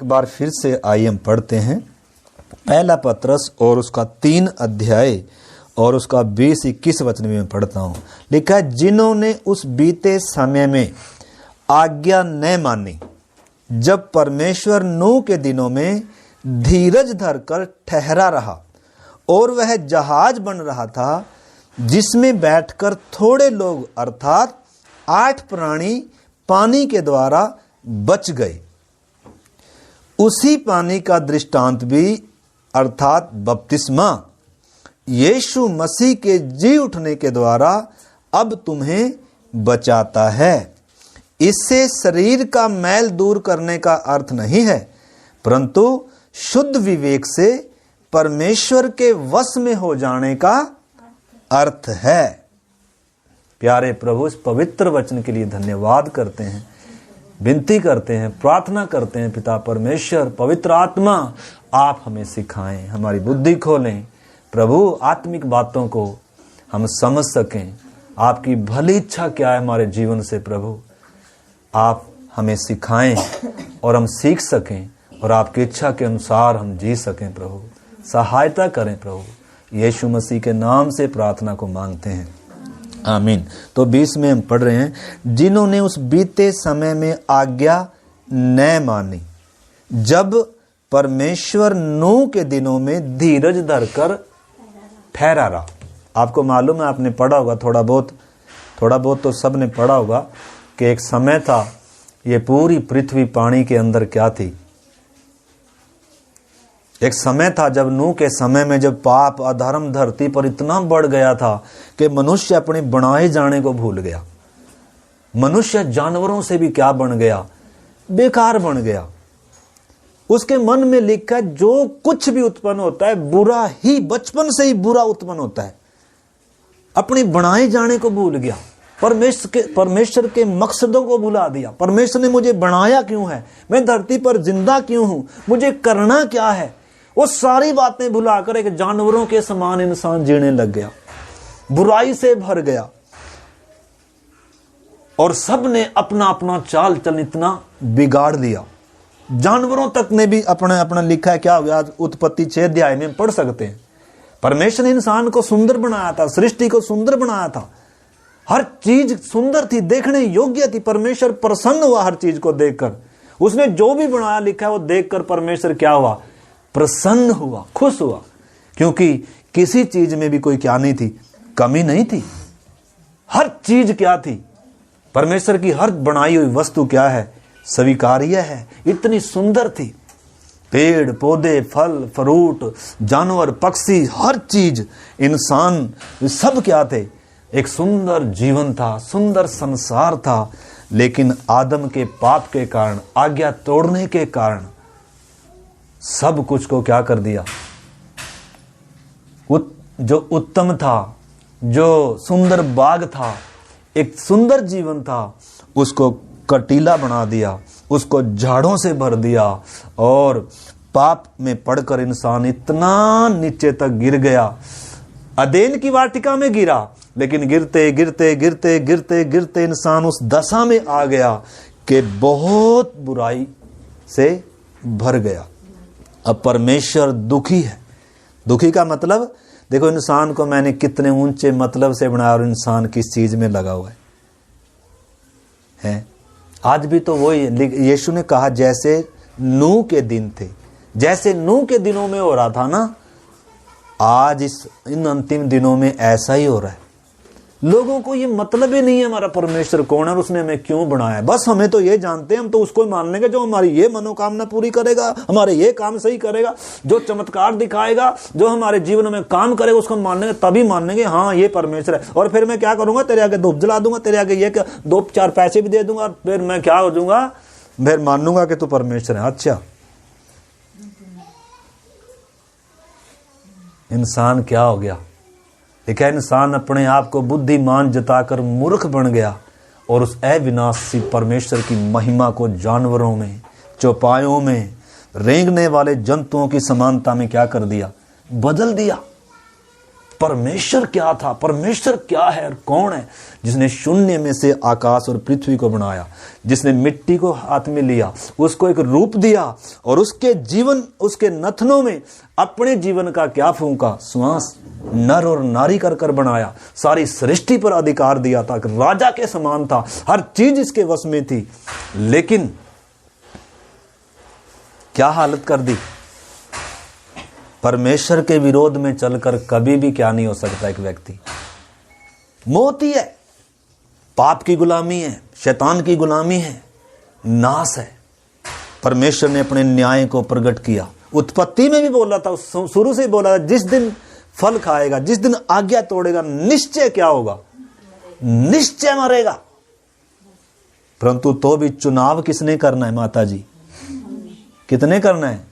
एक बार फिर से आइए हम पढ़ते हैं पहला पत्रस और उसका 3 अध्याय और उसका 20-21 वचन में पढ़ता हूँ। लिखा है, जिन्होंने उस बीते समय में आज्ञा न मानी, जब परमेश्वर नूह के दिनों में धीरज धरकर ठहरा रहा और वह जहाज बन रहा था जिसमें बैठकर थोड़े लोग अर्थात 8 प्राणी पानी के द्वारा बच गए। उसी पानी का दृष्टांत भी अर्थात बपतिस्मा यीशु मसीह के जी उठने के द्वारा अब तुम्हें बचाता है। इससे शरीर का मैल दूर करने का अर्थ नहीं है, परंतु शुद्ध विवेक से परमेश्वर के वश में हो जाने का अर्थ है। प्यारे प्रभु, इस पवित्र वचन के लिए धन्यवाद करते हैं, विनती करते हैं, प्रार्थना करते हैं। पिता परमेश्वर, पवित्र आत्मा, आप हमें सिखाएं, हमारी बुद्धि खोलें प्रभु, आत्मिक बातों को हम समझ सकें। आपकी भली इच्छा क्या है हमारे जीवन से प्रभु, आप हमें सिखाएं और हम सीख सकें और आपकी इच्छा के अनुसार हम जी सकें। प्रभु सहायता करें प्रभु, यीशु मसीह के नाम से प्रार्थना को मांगते हैं, आमीन। तो 20 में हम पढ़ रहे हैं, जिन्होंने उस बीते समय में आज्ञा न मानी, जब परमेश्वर नूह के दिनों में धीरज धरकर ठहरा रहा। आपको मालूम है, आपने पढ़ा होगा थोड़ा बहुत तो सबने पढ़ा होगा कि एक समय था, ये पूरी पृथ्वी पानी के अंदर क्या थी। एक समय था जब नूह के समय में जब पाप अधर्म धरती पर इतना बढ़ गया था कि मनुष्य अपने बनाए जाने को भूल गया। मनुष्य जानवरों से भी क्या बन गया, बेकार बन गया। उसके मन में लिखा है, जो कुछ भी उत्पन्न होता है बुरा ही, बचपन से ही बुरा उत्पन्न होता है। अपने बनाए जाने को भूल गया, परमेश्वर के मकसदों को भुला दिया। परमेश्वर ने मुझे बनाया क्यों है, मैं धरती पर जिंदा क्यों हूं, मुझे करना क्या है, वो सारी बातें भुलाकर एक जानवरों के समान इंसान जीने लग गया, बुराई से भर गया। और सब ने अपना अपना चाल चलन इतना बिगाड़ दिया। जानवरों तक ने भी अपना अपना लिखा है, क्या हो गया, उत्पत्ति 6 अध्याय में पढ़ सकते हैं। परमेश्वर ने इंसान को सुंदर बनाया था, सृष्टि को सुंदर बनाया था, हर चीज सुंदर थी, देखने योग्य थी। परमेश्वर प्रसन्न हुआ हर चीज को देखकर। उसने जो भी बनाया लिखा है वो देखकर परमेश्वर क्या हुआ, प्रसन्न हुआ, खुश हुआ, क्योंकि किसी चीज में भी कोई क्या नहीं थी, कमी नहीं थी। हर चीज क्या थी, परमेश्वर की हर बनाई हुई वस्तु क्या है, स्वीकार्य है, इतनी सुंदर थी। पेड़ पौधे, फल फ्रूट, जानवर पक्षी, हर चीज, इंसान, सब क्या थे, एक सुंदर जीवन था, सुंदर संसार था। लेकिन आदम के पाप के कारण, आज्ञा तोड़ने के कारण सब कुछ को क्या कर दिया, जो उत्तम था, जो सुंदर बाग था, एक सुंदर जीवन था, उसको कटीला बना दिया, उसको झाड़ों से भर दिया। और पाप में पड़कर इंसान इतना नीचे तक गिर गया, अदेन की वाटिका में गिरा, लेकिन गिरते गिरते गिरते गिरते गिरते इंसान उस दशा में आ गया कि बहुत बुराई से भर गया। अब परमेश्वर दुखी है। दुखी का मतलब, देखो इंसान को मैंने कितने ऊंचे मतलब से बनाया और इंसान किस चीज में लगा हुआ है। आज भी तो वही, यीशु ने कहा जैसे नूह के दिन थे, जैसे नूह के दिनों में हो रहा था ना, आज इन अंतिम दिनों में ऐसा ही हो रहा है। लोगों को ये मतलब ही नहीं है हमारा परमेश्वर कौन है और उसने हमें क्यों बनाया है। बस हमें तो ये जानते हैं, हम तो उसको मान लेंगे जो हमारी ये मनोकामना पूरी करेगा, हमारे ये काम सही करेगा, जो चमत्कार दिखाएगा, जो हमारे जीवन में काम करेगा, उसको मान लेंगे, तभी मान लेंगे हाँ ये परमेश्वर है। और फिर मैं क्या करूंगा, तेरे आगे धूप जला दूंगा, तेरे आगे ये 2-4 पैसे भी दे दूंगा, फिर मैं क्या हो जाऊंगा, फिर मान लूंगा कि तू परमेश्वर है। अच्छा, इंसान क्या हो गया, देखा, इंसान अपने आप को बुद्धिमान जताकर मूर्ख बन गया और उस अविनाशी परमेश्वर की महिमा को जानवरों में, चौपायों में, रेंगने वाले जंतुओं की समानता में क्या कर दिया, बदल दिया। परमेश्वर क्या था, परमेश्वर क्या है और कौन है, जिसने शून्य में से आकाश और पृथ्वी को बनाया, जिसने मिट्टी को हाथ में लिया, उसको एक रूप दिया और उसके जीवन, उसके नथनों में अपने जीवन का क्या फूंका, श्वास, नर और नारी कर कर बनाया, सारी सृष्टि पर अधिकार दिया था, राजा के समान था, हर चीज इसके वश में थी। लेकिन क्या हालत कर दी, परमेश्वर के विरोध में चलकर कभी भी क्या नहीं हो सकता एक व्यक्ति, मौत ही है, पाप की गुलामी है, शैतान की गुलामी है, नाश है। परमेश्वर ने अपने न्याय को प्रकट किया, उत्पत्ति में भी बोला था, शुरू से ही बोला था, जिस दिन फल खाएगा, जिस दिन आज्ञा तोड़ेगा, निश्चय क्या होगा, निश्चय मरेगा। परंतु तो भी चुनाव किसने करना है माता जी, कितने करना है,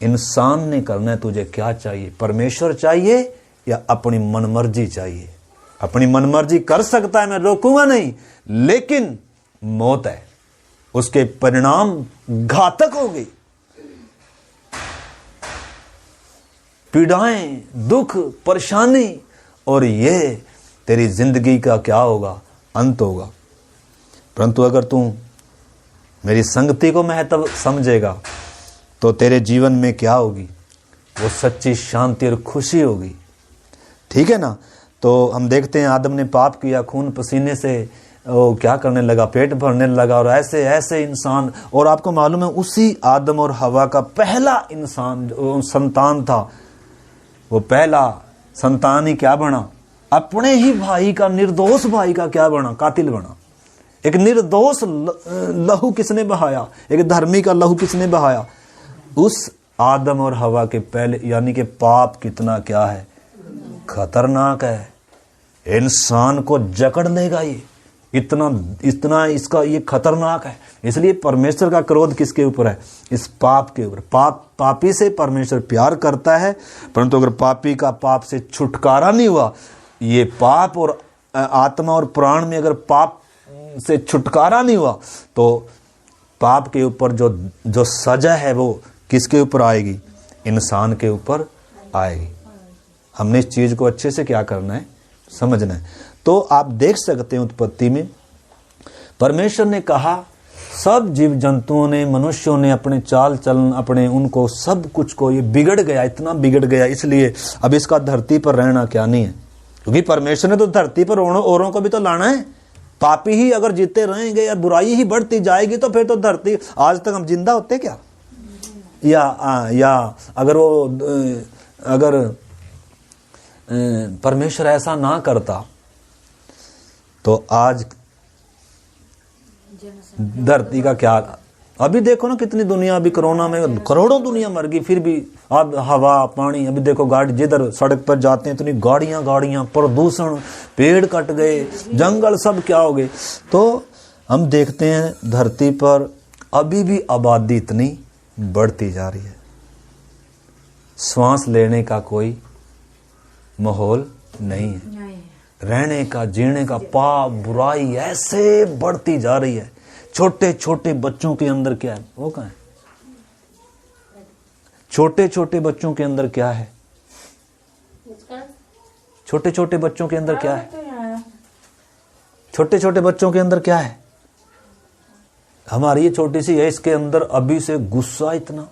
इंसान ने करना है। तुझे क्या चाहिए, परमेश्वर चाहिए या अपनी मनमर्जी चाहिए। अपनी मनमर्जी कर सकता है, मैं रोकूंगा नहीं, लेकिन मौत है, उसके परिणाम घातक होंगे, पीड़ाएं, दुख, परेशानी, और ये तेरी जिंदगी का क्या होगा, अंत होगा। परंतु अगर तू मेरी संगति को महत्व समझेगा तो तेरे जीवन में क्या होगी, वो सच्ची शांति और खुशी होगी। ठीक है ना। तो हम देखते हैं आदम ने पाप किया, खून पसीने से वो क्या करने लगा, पेट भरने लगा, और ऐसे ऐसे इंसान, और आपको मालूम है उसी आदम और हवा का पहला इंसान जो संतान था, वो पहला संतान ही क्या बना, अपने ही भाई का, निर्दोष भाई का क्या बना, कातिल बना। एक निर्दोष लहू किसने बहाया, एक धर्मी का लहू किसने बहाया, उस आदम और हवा के पहले। यानी कि पाप कितना क्या है, खतरनाक है, इंसान को जकड़ लेगा ये, इतना इसका ये खतरनाक है। इसलिए परमेश्वर का क्रोध किसके ऊपर है, इस पाप के ऊपर। पापी से परमेश्वर प्यार करता है, परंतु अगर पापी का पाप से छुटकारा नहीं हुआ, ये पाप और आत्मा और प्राण में अगर पाप से छुटकारा नहीं हुआ, तो पाप के ऊपर जो सजा है वो किसके ऊपर आएगी, इंसान के ऊपर आएगी। हमने इस चीज को अच्छे से क्या करना है, समझना है। तो आप देख सकते हैं उत्पत्ति में परमेश्वर ने कहा, सब जीव जंतुओं ने, मनुष्यों ने अपने चाल चलन, अपने उनको सब कुछ को ये बिगड़ गया, इतना बिगड़ गया, इसलिए अब इसका धरती पर रहना क्या नहीं है। क्योंकि परमेश्वर ने तो धरती पर औरों को भी तो लाना है। पापी ही अगर जीते रहेंगे या बुराई ही बढ़ती जाएगी तो फिर तो धरती, आज तक हम जिंदा होते क्या, या अगर परमेश्वर ऐसा ना करता तो आज धरती का क्या। अभी देखो ना कितनी दुनिया, अभी कोरोना में करोड़ों दुनिया मर गई, फिर भी अब हवा पानी, अभी देखो गाड़ी जिधर सड़क पर जाते हैं इतनी गाड़ियां, प्रदूषण, पेड़ कट गए, जंगल सब क्या हो गए। तो हम देखते हैं धरती पर अभी भी आबादी इतनी बढ़ती जा रही है, श्वास लेने का कोई माहौल नहीं है, रहने का, जीने का, पाप बुराई ऐसे बढ़ती जा रही है। छोटे छोटे बच्चों के अंदर क्या है, वो कहाँ है, छोटे छोटे बच्चों के अंदर क्या है, छोटे छोटे बच्चों के अंदर क्या है, छोटे छोटे बच्चों के अंदर क्या है। हमारी ये छोटी सी है, इसके अंदर अभी से गुस्सा इतना,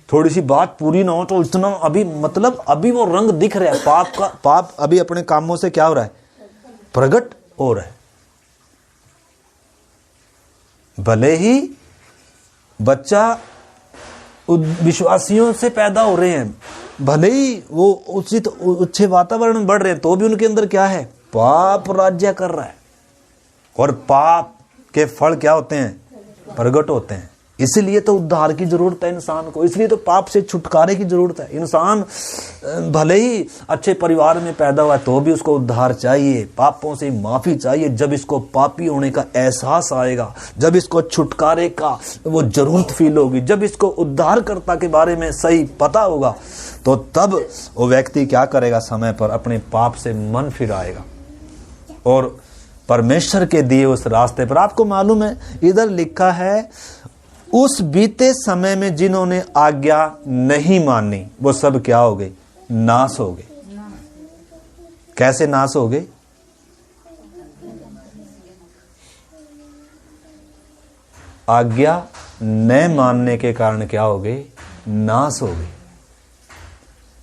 थोड़ी सी बात पूरी ना हो तो इतना, अभी मतलब अभी वो रंग दिख रहा है पाप का। पाप अभी अपने कामों से क्या हो रहा है, प्रकट हो रहा है। भले ही बच्चा विश्वासियों से पैदा हो रहे हैं, भले ही वो उचित अच्छे वातावरण में बढ़ रहे हैं, तो भी उनके अंदर क्या है, पाप राज्य कर रहा है। और पाप के फल क्या होते हैं, प्रकट होते हैं। इसलिए तो उद्धार की जरूरत है इंसान को, इसलिए तो पाप से छुटकारे की जरूरत है। इंसान भले ही अच्छे परिवार में पैदा हुआ तो भी उसको उद्धार चाहिए, पापों से माफी चाहिए। जब इसको पापी होने का एहसास आएगा, जब इसको छुटकारे का वो जरूरत फील होगी, जब इसको उद्धारकर्ता के बारे में सही पता होगा, तो तब वो व्यक्ति क्या करेगा, समय पर अपने पाप से मन फिराएगा और परमेश्वर के दिए उस रास्ते पर। आपको मालूम है इधर लिखा है, उस बीते समय में जिन्होंने आज्ञा नहीं मानी वो सब क्या हो गए, नाश हो गए। कैसे नाश हो गए? आज्ञा न मानने के कारण क्या हो गए? नाश हो गए।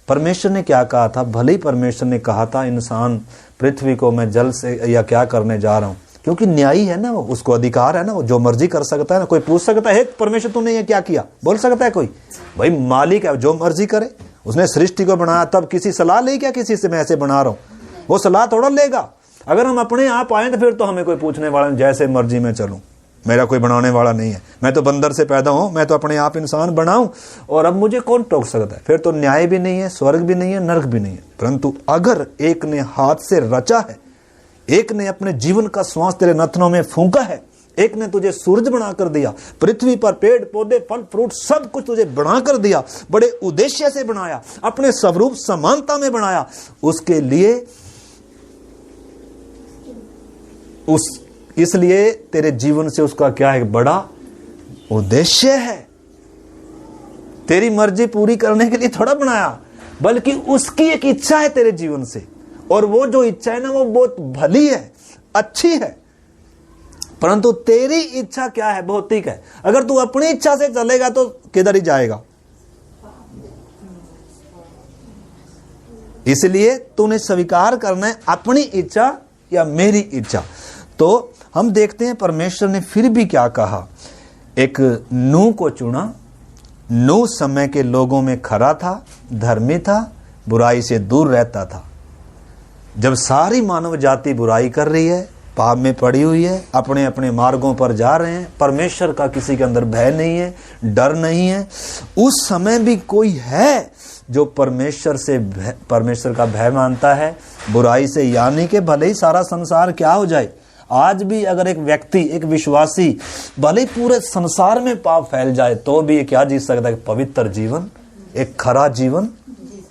परमेश्वर ने क्या कहा था? भले ही परमेश्वर ने कहा था इंसान पृथ्वी को मैं जल से या क्या करने जा रहा हूं, क्योंकि न्यायी है ना वो, उसको अधिकार है ना, वो जो मर्जी कर सकता है ना। कोई पूछ सकता है परमेश्वर तूने ये क्या किया? बोल सकता है कोई? भाई मालिक है, जो मर्जी करे। उसने सृष्टि को बनाया, तब किसी सलाह ले क्या किसी से मैं ऐसे बना रहा हूं? वो सलाह थोड़ा लेगा। अगर हम अपने आप आए तो फिर तो हमें कोई पूछने वाला नहीं, जैसे मर्जी मैं चलूं, मेरा कोई बनाने वाला नहीं है, मैं तो बंदर से पैदा हूं, मैं तो अपने आप इंसान बनाऊं और अब मुझे कौन टोक सकता है? फिर तो न्याय भी नहीं है, स्वर्ग भी नहीं है, नरक भी नहीं है। परंतु अगर एक ने हाथ से रचा है, एक ने अपने जीवन का श्वास तेरे नथनों में फूंका है, एक ने तुझे सूरज बनाकर दिया, पृथ्वी पर पेड़ पौधे फल फ्रूट सब कुछ तुझे बनाकर दिया, बड़े उद्देश्य से बनाया, अपने स्वरूप समानता में बनाया, उसके लिए इसलिए तेरे जीवन से उसका क्या है? बड़ा उद्देश्य है। तेरी मर्जी पूरी करने के लिए थोड़ा बनाया, बल्कि उसकी एक इच्छा है तेरे जीवन से, और वो जो इच्छा है ना वो बहुत भली है, अच्छी है। परंतु तेरी इच्छा क्या है? भौतिक है। अगर तू अपनी इच्छा से चलेगा तो किधर ही जाएगा। इसलिए तूने स्वीकार करना है अपनी इच्छा या मेरी इच्छा। तो हम देखते हैं परमेश्वर ने फिर भी क्या कहा। एक नूह को चुना। नूह समय के लोगों में खरा था, धर्मी था, बुराई से दूर रहता था। जब सारी मानव जाति बुराई कर रही है, पाप में पड़ी हुई है, अपने अपने मार्गों पर जा रहे हैं, परमेश्वर का किसी के अंदर भय नहीं है, डर नहीं है, उस समय भी कोई है जो परमेश्वर का भय मानता है, बुराई से, यानी कि भले ही सारा संसार क्या हो जाए, आज भी अगर एक व्यक्ति, एक विश्वासी, भले ही पूरे संसार में पाप फैल जाए तो भी ये क्या जी सकता है? पवित्र जीवन, एक खरा जीवन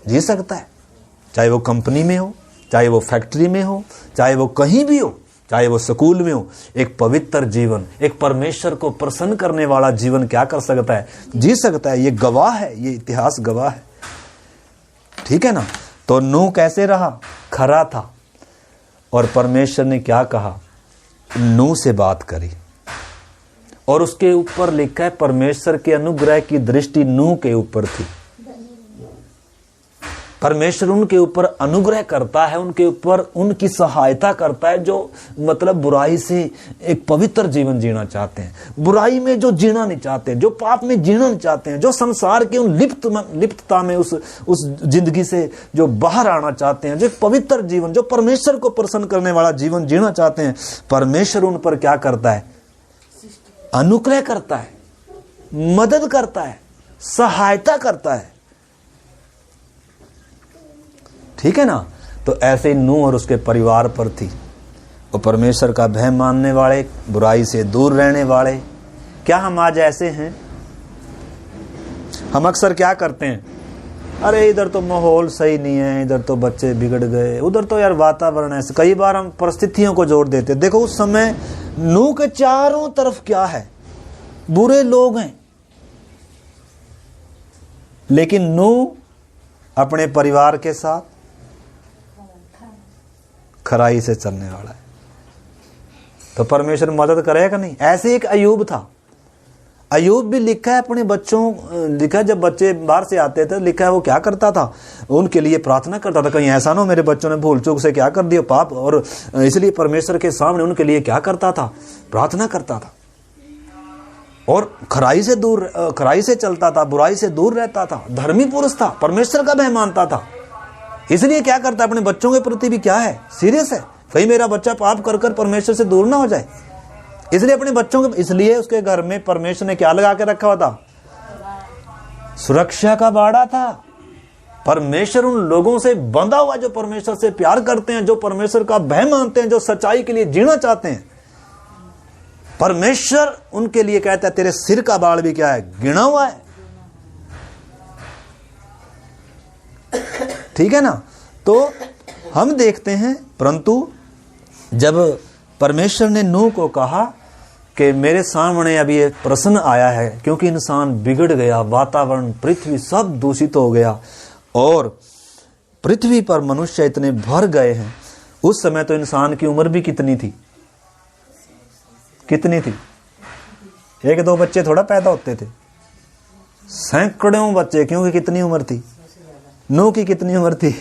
जी सकता है। चाहे वो कंपनी में हो, चाहे वो फैक्ट्री में हो, चाहे वो कहीं भी हो, चाहे वो स्कूल में हो, एक पवित्र जीवन, एक परमेश्वर को प्रसन्न करने वाला जीवन क्या कर सकता है? जी सकता है। ये गवाह है, ये इतिहास गवाह है। ठीक है ना? तो नूह कैसे रहा? खरा था। और परमेश्वर ने क्या कहा? नूह से बात करी और उसके ऊपर लिखा है परमेश्वर के अनुग्रह की दृष्टि नूह के ऊपर थी। परमेश्वर उनके ऊपर अनुग्रह करता है, उनके ऊपर उनकी सहायता करता है, जो मतलब बुराई से एक पवित्र जीवन जीना चाहते हैं, बुराई में जो जीना नहीं चाहते, जो पाप में जीना नहीं चाहते हैं, जो संसार के उन लिप्तता में उस जिंदगी से जो बाहर आना चाहते हैं, जो एक पवित्र जीवन, जो परमेश्वर को प्रसन्न करने वाला जीवन जीना चाहते हैं, परमेश्वर उन पर क्या करता है? अनुग्रह करता है, मदद करता है, सहायता करता है। ठीक है ना? तो ऐसे नूह और उसके परिवार पर थी। वो परमेश्वर का भय मानने वाले, बुराई से दूर रहने वाले। क्या हम आज ऐसे हैं? हम अक्सर क्या करते हैं? अरे इधर तो माहौल सही नहीं है, इधर तो बच्चे बिगड़ गए, उधर तो यार वातावरण ऐसे। कई बार हम परिस्थितियों को जोड़ देते। देखो उस समय नूह के चारों तरफ क्या है? बुरे लोग हैं, लेकिन नूह अपने परिवार के साथ खराई से चलने वाला है। तो परमेश्वर मदद करेगा नहीं? ऐसे एक अयूब था। अयूब भी लिखा है अपने बच्चों, लिखा है जब बच्चे बाहर से आते थे, लिखा है वो क्या करता था? उनके लिए प्रार्थना करता था, कहीं ऐसा ना हो मेरे बच्चों ने भूल चूक से क्या कर दिया पाप, और इसलिए परमेश्वर के सामने उनके लिए क्या करता था? प्रार्थना करता था। और खराई से चलता था, बुराई से दूर रहता था, धर्मी पुरुष था, परमेश्वर का भय मानता था। इसलिए क्या करता है? अपने बच्चों के प्रति भी क्या है? सीरियस है, कहीं मेरा बच्चा पाप कर कर परमेश्वर से दूर ना हो जाए। इसलिए अपने बच्चों के, इसलिए उसके घर में परमेश्वर ने क्या लगा के रखा हुआ था? सुरक्षा का बाड़ा था। परमेश्वर उन लोगों से बंधा हुआ जो परमेश्वर से प्यार करते हैं, जो परमेश्वर का भय मानते हैं, जो सच्चाई के लिए जीना चाहते हैं। परमेश्वर उनके लिए कहता है तेरे सिर का बाल भी क्या है? गिना हुआ है। ठीक है ना? तो हम देखते हैं, परंतु जब परमेश्वर ने नूह को कहा कि मेरे सामने अभी एक प्रश्न आया है, क्योंकि इंसान बिगड़ गया, वातावरण, पृथ्वी सब दूषित हो गया, और पृथ्वी पर मनुष्य इतने भर गए हैं। उस समय तो इंसान की उम्र भी कितनी थी, कितनी थी? 1-2 बच्चे थोड़ा पैदा होते थे, सैकड़ों बच्चे, क्योंकि कितनी उम्र थी? नूह की कितनी उम्र थी?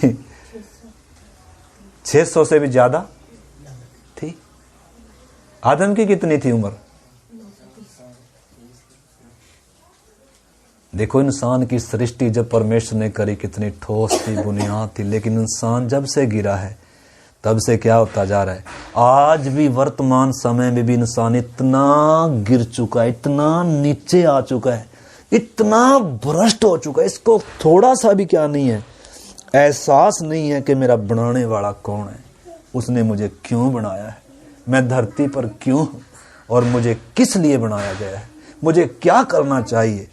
600 से भी ज्यादा थी। आदम की कितनी थी उम्र? देखो इंसान की सृष्टि जब परमेश्वर ने करी कितनी ठोस थी, बुनियाद थी, लेकिन इंसान जब से गिरा है तब से क्या होता जा रहा है? आज भी वर्तमान समय में भी इंसान इतना गिर चुका है, इतना नीचे आ चुका है, इतना भ्रष्ट हो चुका है, इसको थोड़ा सा भी क्या नहीं है, एहसास नहीं है कि मेरा बनाने वाला कौन है, उसने मुझे क्यों बनाया है, मैं धरती पर क्यों हूं और मुझे किस लिए बनाया गया है, मुझे क्या करना चाहिए।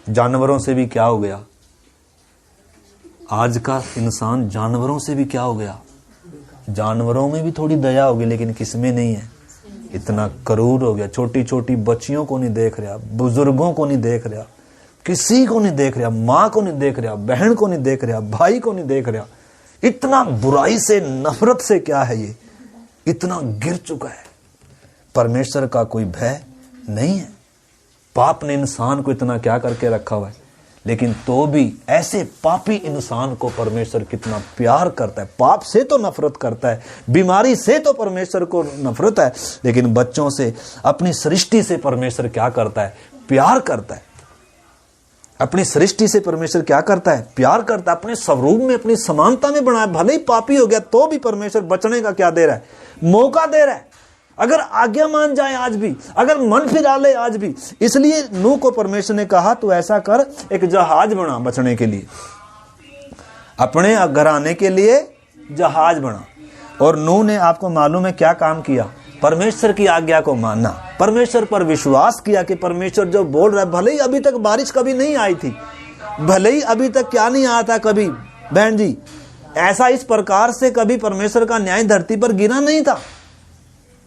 जानवरों से भी क्या हो गया? आज का इंसान जानवरों से भी क्या हो गया? जानवरों में भी थोड़ी दया होगी, लेकिन किसमें नहीं है। इतना क्रूर हो गया, छोटी छोटी बच्चियों को नहीं देख रहा, बुजुर्गों को नहीं देख रहा, किसी को नहीं देख रहा, माँ को नहीं देख रहा, बहन को नहीं देख रहा, भाई को नहीं देख रहा। इतना बुराई से, नफरत से क्या है ये, इतना गिर चुका है। परमेश्वर का कोई भय नहीं है। पाप ने इंसान को इतना क्या करके रखा हुआ है, लेकिन तो भी ऐसे पापी इंसान को परमेश्वर कितना प्यार करता है। पाप से तो नफरत करता है, बीमारी से तो परमेश्वर को नफरत है, लेकिन बच्चों से, अपनी सृष्टि से परमेश्वर क्या करता है? प्यार करता है। अपनी सृष्टि से परमेश्वर क्या करता है? प्यार करता है। अपने स्वरूप में, अपनी समानता में बनाया। भले ही पापी हो गया तो भी परमेश्वर बचने का क्या दे रहा है? मौका दे रहा है। अगर आज्ञा मान जाए आज भी, अगर मन फिरा ले आज भी। इसलिए नूह को परमेश्वर ने कहा तू ऐसा कर, एक जहाज बना बचने के लिए, अपने घराने के लिए जहाज बना। और नूह ने, आपको मालूम है क्या काम किया? परमेश्वर की आज्ञा को माना, परमेश्वर पर विश्वास किया कि परमेश्वर जो बोल रहा है, भले ही अभी तक बारिश कभी नहीं आई थी, भले ही अभी तक क्या नहीं आया था कभी, बहन जी, ऐसा इस प्रकार से कभी परमेश्वर का न्याय धरती पर गिरा नहीं था।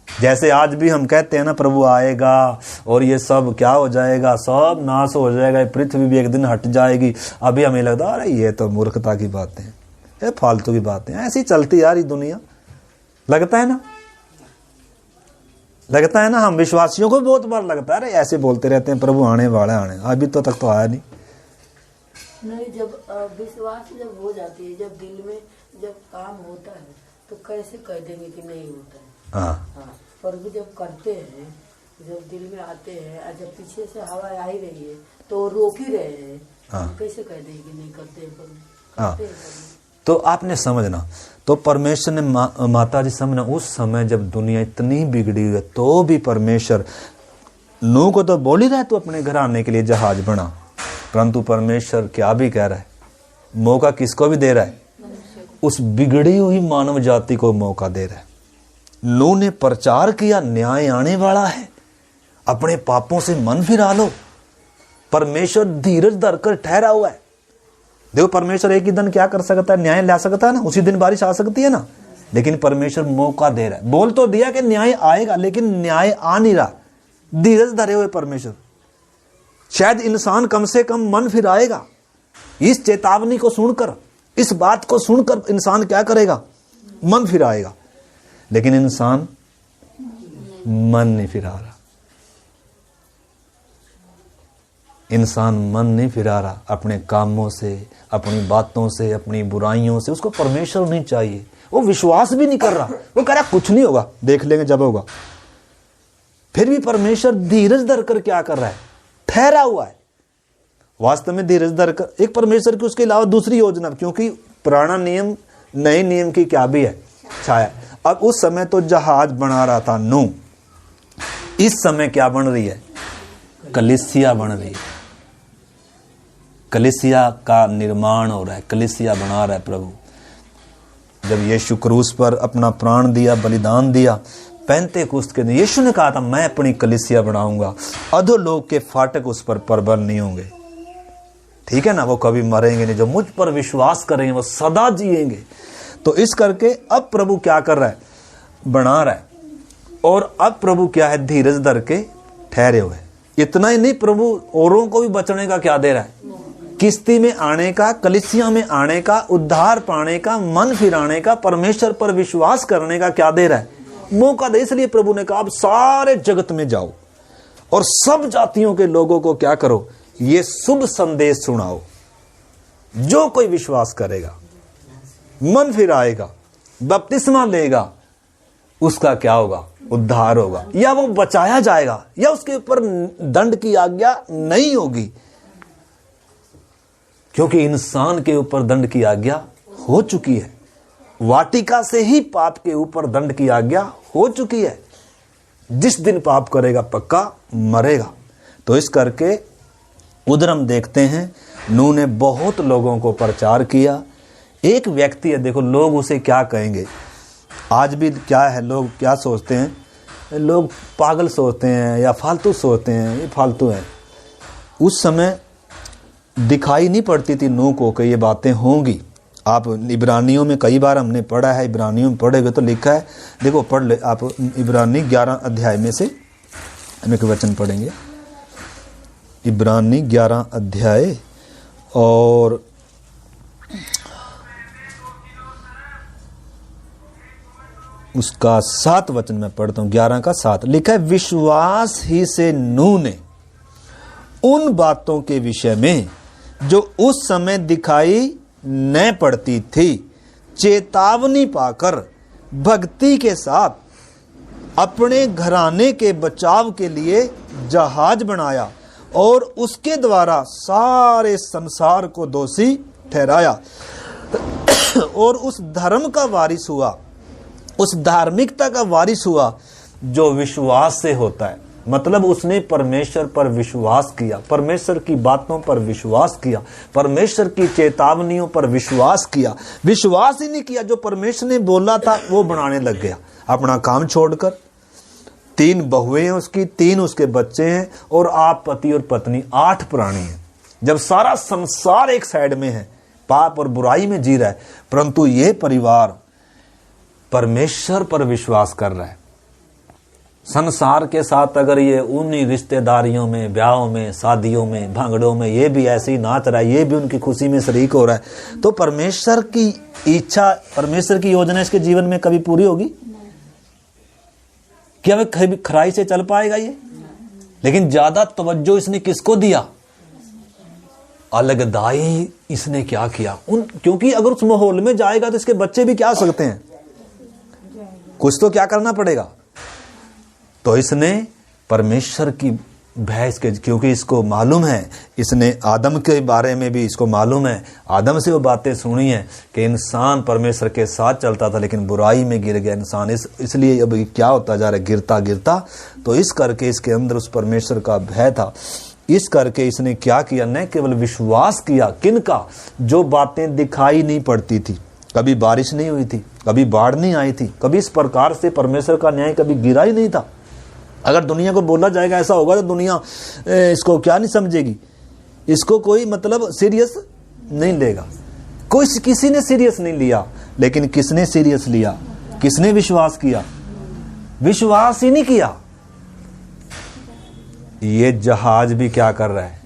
जैसे आज भी हम कहते हैं ना, प्रभु आएगा और ये सब क्या हो जाएगा, सब नाश हो जाएगा, पृथ्वी भी एक दिन हट जाएगी। अभी हमें लगता है अरे ये तो मूर्खता की बातें, ये फालतू की बातें, ऐसी चलती यार ये दुनिया। लगता है ना, लगता है ना, हम विश्वासियों को बहुत बार लगता है अरे ऐसे बोलते रहते हैं प्रभु आने वाला है, आने, अभी तो तक तो आया नहीं। जब विश्वास जब हो जाती है, जब दिल में जब काम होता है तो कैसे कह देंगे कि नहीं होता है। हाँ, पर भी जब करते हैं, जब दिल में आते हैं, जब पीछे से हवा आ ही रही है तो रोक ही रहे हैं, कैसे कह देंगे कि नहीं करते हैं, करते हैं। तो आपने समझना, तो परमेश्वर ने माता जी समझना, उस समय जब दुनिया इतनी बिगड़ी हुई है तो भी परमेश्वर नूह को तो बोल ही रहा है तू अपने घर आने के लिए जहाज बना, परंतु परमेश्वर क्या भी कह रहा है, मौका किसको भी दे रहा है? उस बिगड़ी हुई मानव जाति को मौका दे रहा है। नूह ने प्रचार किया न्याय आने वाला है, अपने पापों से मन फिरा लो। परमेश्वर धीरज धरकर ठहरा हुआ है। देखो परमेश्वर एक ही दिन क्या कर सकता है? न्याय ला सकता है ना, उसी दिन बारिश आ सकती है ना, लेकिन परमेश्वर मौका दे रहा है। बोल तो दिया कि न्याय आएगा, लेकिन न्याय आ नहीं रहा। धीरज धरे हुए परमेश्वर, शायद इंसान कम से कम मन फिराएगा। इस चेतावनी को सुनकर, इस बात को सुनकर इंसान क्या करेगा? मन फिराएगा। लेकिन इंसान मन नहीं फिरा रहा, इंसान मन नहीं फिरा रहा अपने कामों से, अपनी बातों से, अपनी बुराइयों से। उसको परमेश्वर नहीं चाहिए, वो विश्वास भी नहीं कर रहा, वो कह रहा कुछ नहीं होगा, देख लेंगे जब होगा। फिर भी परमेश्वर धीरज धरकर क्या कर रहा है? ठहरा हुआ है। वास्तव में धीरज धरकर एक परमेश्वर की उसके अलावा दूसरी योजना, क्योंकि पुराना नियम नए नियम की क्या भी है? छाया। अब उस समय तो जहाज बना रहा था नूह, इस समय क्या बन रही है? कलीसिया बन रही है। कलीसिया का निर्माण हो रहा है, कलीसिया बना रहा है प्रभु। जब यीशु क्रूस पर अपना प्राण दिया, बलिदान दिया, पेंतेकुस्त के दिन यीशु ने कहा था मैं अपनी कलीसिया बनाऊंगा, अधोलोक के फाटक उस पर प्रबल नहीं होंगे। ठीक है ना, वो कभी मरेंगे नहीं, जो मुझ पर विश्वास करेंगे वो सदा जिएंगे। तो इस करके अब प्रभु क्या कर रहा है? बना रहा है। और अब प्रभु क्या है? धीरज धर के ठहरे हुए। इतना ही नहीं, प्रभु औरों को भी बचने का क्या दे रहा है? किस्ती में आने का, कलीसिया में आने का, उद्धार पाने का, मन फिराने का, परमेश्वर पर विश्वास करने का क्या दे रहा है? मौका दे। इसलिए प्रभु ने कहा आप सारे जगत में जाओ और सब जातियों के लोगों को क्या करो? ये शुभ संदेश सुनाओ। जो कोई विश्वास करेगा, मन फिराएगा, बपतिस्मा लेगा, उसका क्या होगा? उद्धार होगा, या वो बचाया जाएगा, या उसके ऊपर दंड की आज्ञा नहीं होगी, क्योंकि इंसान के ऊपर दंड की आज्ञा हो चुकी है। वाटिका से ही पाप के ऊपर दंड की आज्ञा हो चुकी है। जिस दिन पाप करेगा पक्का मरेगा। तो इस करके उधर हम देखते हैं नूह ने बहुत लोगों को प्रचार किया। एक व्यक्ति है, देखो लोग उसे क्या कहेंगे। आज भी क्या है, लोग क्या सोचते हैं? लोग पागल सोचते हैं या फालतू सोचते हैं, ये फालतू है। उस समय दिखाई नहीं पड़ती थी नूह को कि ये बातें होंगी। आप इब्रानियों में कई बार हमने पढ़ा है, इब्रानियों में पढ़ेगा तो लिखा है, देखो पढ़ ले आप, इब्रानी 11 अध्याय में से हम एक वचन पढ़ेंगे। इब्रानी 11 अध्याय और उसका 7 वचन में पढ़ता हूं। 11 का 7 लिखा है, विश्वास ही से नूह ने उन बातों के विषय में जो उस समय दिखाई न पड़ती थी चेतावनी पाकर भक्ति के साथ अपने घराने के बचाव के लिए जहाज बनाया और उसके द्वारा सारे संसार को दोषी ठहराया और उस धर्म का वारिस हुआ, उस धार्मिकता का वारिस हुआ जो विश्वास से होता है। मतलब उसने परमेश्वर पर विश्वास किया, परमेश्वर की बातों पर विश्वास किया, परमेश्वर की चेतावनियों पर विश्वास किया। विश्वास ही नहीं किया, जो परमेश्वर ने बोला था वो बनाने लग गया अपना काम छोड़कर। 3 बहुएं हैं उसकी, 3 उसके बच्चे हैं और आप पति और पत्नी 8 प्राणी हैं। जब सारा संसार एक साइड में है, पाप और बुराई में जी रहा है, परंतु ये परिवार परमेश्वर पर विश्वास कर रहा है। संसार के साथ अगर ये उन्हीं रिश्तेदारियों में, ब्याहों में, शादियों में, भांगड़ों में ये भी ऐसे ही नाच रहा है, ये भी उनकी खुशी में शरीक हो रहा है, तो परमेश्वर की इच्छा, परमेश्वर की योजना इसके जीवन में कभी पूरी होगी? क्या वे कभी खराई से चल पाएगा ये? लेकिन ज्यादा तवज्जो इसने किसको दिया? अलगदाई इसने क्या किया क्योंकि अगर उस माहौल में जाएगा तो इसके बच्चे भी क्या हो सकते हैं, कुछ तो क्या करना पड़ेगा। तो इसने परमेश्वर की भय इसके, क्योंकि इसको मालूम है, इसने आदम के बारे में भी इसको मालूम है, आदम से वो बातें सुनी है कि इंसान परमेश्वर के साथ चलता था लेकिन बुराई में गिर गया इंसान, इसलिए अब क्या होता जा रहा है, गिरता गिरता। तो इस करके इसके अंदर उस परमेश्वर का भय था। इस करके इसने क्या किया, न केवल विश्वास किया, किनका? जो बातें दिखाई नहीं पड़ती थी। कभी बारिश नहीं हुई थी, कभी बाढ़ नहीं आई थी, कभी इस प्रकार से परमेश्वर का न्याय कभी गिरा ही नहीं था। अगर दुनिया को बोला जाएगा ऐसा होगा तो दुनिया इसको क्या नहीं समझेगी, इसको कोई मतलब सीरियस नहीं लेगा। कोई किसी ने सीरियस नहीं लिया, लेकिन किसने सीरियस लिया? किसने विश्वास किया? विश्वास ही नहीं किया। ये जहाज भी क्या कर रहा है?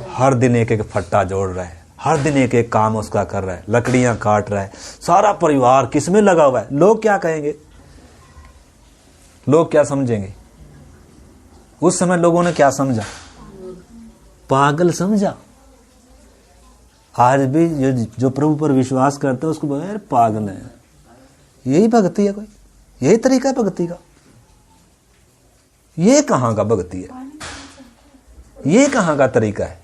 हर दिन एक एक फट्टा जोड़ रहा है, हर दिन एक एक काम उसका कर रहा है, लकड़ियां काट रहा है, सारा परिवार किसमें लगा हुआ है। लोग क्या कहेंगे, लोग क्या समझेंगे? उस समय लोगों ने क्या समझा? पागल समझा। आज भी जो प्रभु पर विश्वास करते हैं उसको बोले पागल है। यही भक्ति है? कोई यही तरीका है भक्ति का? ये कहां का भक्ति है? ये कहां का तरीका है?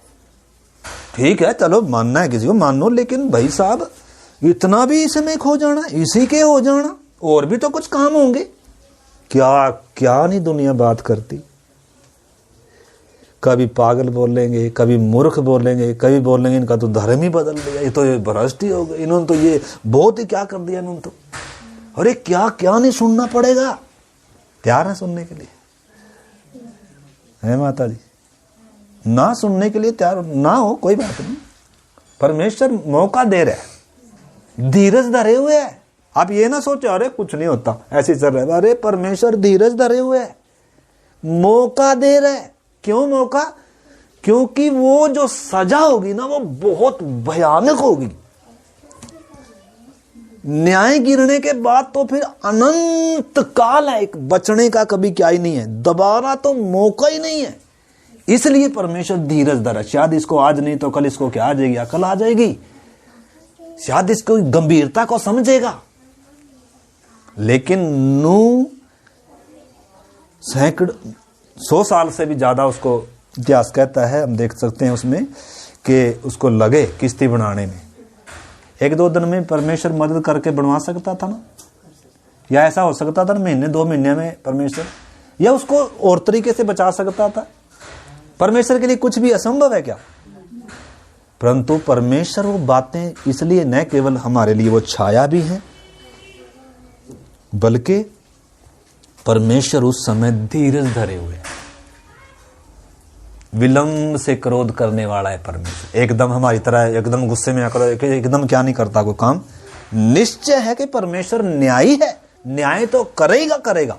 ठीक है चलो मानना है किसी को मानो, लेकिन भाई साहब इतना भी इसमें खो जाना, इसी के हो जाना, और भी तो कुछ काम होंगे। क्या क्या नहीं दुनिया बात करती। कभी पागल बोलेंगे, कभी मूर्ख बोलेंगे, कभी बोलेंगे इनका तो धर्म ही बदल दिया, ये तो भ्रष्ट ही हो गए, इन्होंने तो ये बहुत ही क्या कर दिया इन्होंने तो। अरे क्या क्या नहीं सुनना पड़ेगा, तैयार है सुनने के लिए? है माता जी? ना सुनने के लिए तैयार ना हो कोई बात नहीं, परमेश्वर मौका दे रहा है, धीरज धरे हुए है। आप ये ना सोचो अरे कुछ नहीं होता ऐसे चल रहा है, अरे परमेश्वर धीरज धरे हुए है, मौका दे रहा है। क्यों मौका? क्योंकि वो जो सजा होगी ना वो बहुत भयानक होगी। न्याय गिरने के बाद तो फिर अनंत काल है, एक बचने का कभी क्या ही नहीं है, दोबारा तो मौका ही नहीं है। इसलिए परमेश्वर धीरज धरा। शायद इसको आज नहीं तो कल इसको क्या आ जाएगी, अकल आ जाएगी, शायद इसको गंभीरता को समझेगा। लेकिन नूह 100 साल से भी ज्यादा उसको इतिहास कहता है, हम देख सकते हैं उसमें कि उसको लगे किश्ती बनाने में। 1-2 दिन में परमेश्वर मदद करके बनवा सकता था ना, या ऐसा हो सकता था ना महीने 2 महीने में परमेश्वर, या उसको और तरीके से बचा सकता था। परमेश्वर के लिए कुछ भी असंभव है क्या? परंतु परमेश्वर वो बातें इसलिए न केवल हमारे लिए वो छाया भी है, बल्कि परमेश्वर उस समय धीरज धरे हुए हैं। विलंब से क्रोध करने वाला है परमेश्वर। एकदम हमारी तरह एकदम गुस्से में आकर एकदम क्या नहीं करता कोई काम। निश्चय है कि परमेश्वर न्यायी है, न्याय तो करेगा।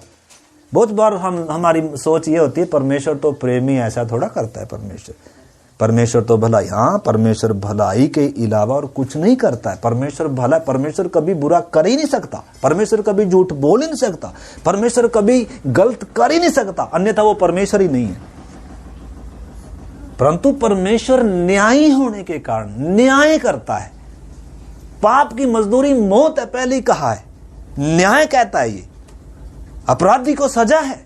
बहुत बार हमारी सोच ये होती है परमेश्वर तो प्रेमी, ऐसा थोड़ा करता है परमेश्वर तो भलाई। हाँ, परमेश्वर भलाई के अलावा और कुछ नहीं करता है। परमेश्वर भला, परमेश्वर कभी बुरा कर ही नहीं सकता, परमेश्वर कभी झूठ बोल ही नहीं सकता, परमेश्वर कभी गलत कर ही नहीं सकता, अन्यथा वो परमेश्वर ही नहीं है। परंतु परमेश्वर न्यायी होने के कारण न्याय करता है। पाप की मजदूरी मौत है, पहले ही कहा है, न्याय कहता है ये। अपराधी को सजा है,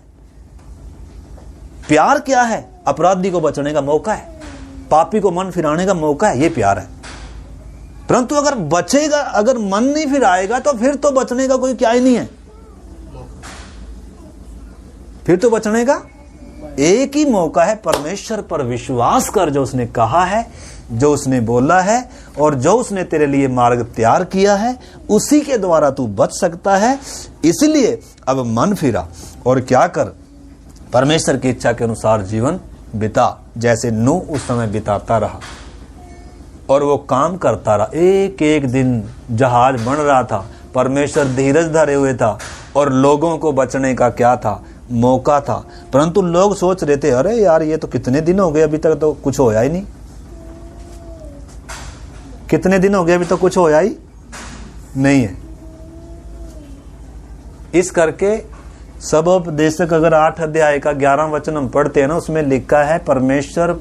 प्यार क्या है? अपराधी को बचने का मौका है, पापी को मन फिराने का मौका है, ये प्यार है। परंतु अगर बचेगा, अगर मन नहीं फिराएगा तो फिर तो बचने का कोई क्या ही नहीं है, फिर तो बचने का एक ही मौका है, परमेश्वर पर विश्वास कर, जो उसने कहा है, जो उसने बोला है और जो उसने तेरे लिए मार्ग तैयार किया है, उसी के द्वारा तू बच सकता है। इसलिए अब मन फिरा और क्या कर, परमेश्वर की इच्छा के अनुसार जीवन बिता, जैसे नूह उस समय बिताता रहा और वो काम करता रहा। एक एक दिन जहाज बन रहा था, परमेश्वर धीरज धरे हुए था और लोगों को बचने का क्या था, मौका था। परंतु लोग सोच रहे थे, अरे यार ये तो कितने दिन हो गए, अभी तक तो कुछ होया ही नहीं, कितने दिन हो गए अभी तो कुछ होया ही नहीं है। इस करके सबोपदेशक अगर 8 अध्याय का 11 वचन हम पढ़ते हैं ना, उसमें लिखा है परमेश्वर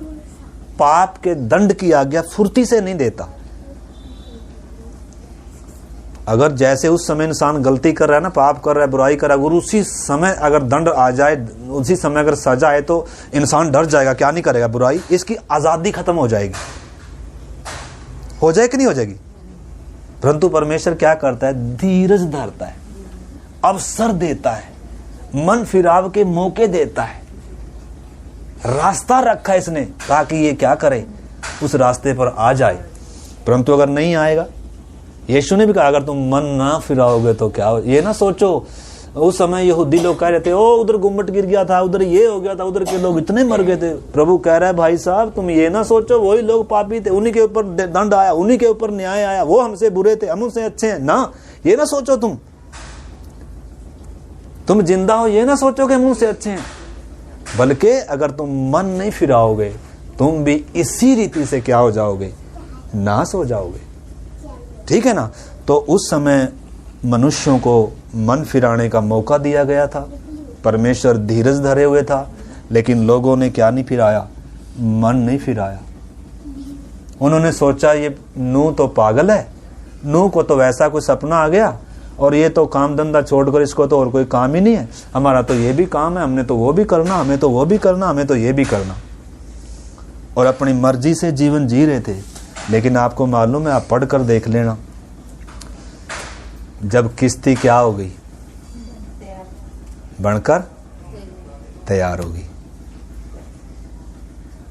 पाप के दंड की आज्ञा फुर्ती से नहीं देता। अगर जैसे उस समय इंसान गलती कर रहा है ना, पाप कर रहा है, बुराई कर रहा है, अगर उसी समय अगर दंड आ जाए, उसी समय अगर सजा आए तो इंसान डर जाएगा, क्या नहीं करेगा, बुराई, इसकी आजादी खत्म हो जाएगी। हो जाए कि नहीं हो जाएगी? परंतु परमेश्वर क्या करता है, धीरज धरता है, अवसर देता है, मन फिराव के मौके देता है, रास्ता रखा है इसने ताकि ये क्या करे, उस रास्ते पर आ जाए। परंतु अगर नहीं आएगा, यीशु ने भी कहा अगर तुम मन ना फिराओगे तो क्या हो। ये ना सोचो, उस समय यहूदी लोग कह रहे थे, ओ उधर गुम्बद गिर गया था, उधर ये हो गया था, उधर के लोग इतने मर गए थे। प्रभु कह रहा है भाई साहब तुम ये ना सोचो वही लोग पापी थे, उन्हीं के ऊपर दंड आया, उन्हीं के ऊपर न्याय आया, वो हमसे बुरे थे, हम उनसे अच्छे हैं ना, ये ना सोचो। तुम जिंदा हो ये ना सोचो कि हम उनसे अच्छे हैं, बल्कि अगर तुम मन नहीं फिराओगे तुम भी इसी रीति से क्या हो जाओगे, नाश हो जाओगे। ठीक है ना। तो उस समय मनुष्यों को मन फिराने का मौका दिया गया था, परमेश्वर धीरज धरे हुए था, लेकिन लोगों ने क्या नहीं फिराया, मन नहीं फिराया। उन्होंने सोचा ये नूह तो पागल है, नूह को तो वैसा कोई सपना आ गया और ये तो काम धंधा छोड़कर इसको तो और कोई काम ही नहीं है, हमारा तो ये भी काम है, हमने तो वो भी करना, हमें तो वो भी करना, हमें तो ये भी करना, और अपनी मर्जी से जीवन जी रहे थे। लेकिन आपको मालूम है, आप पढ़कर देख लेना, जब किश्ती क्या हो गई, बनकर तैयार हो गई,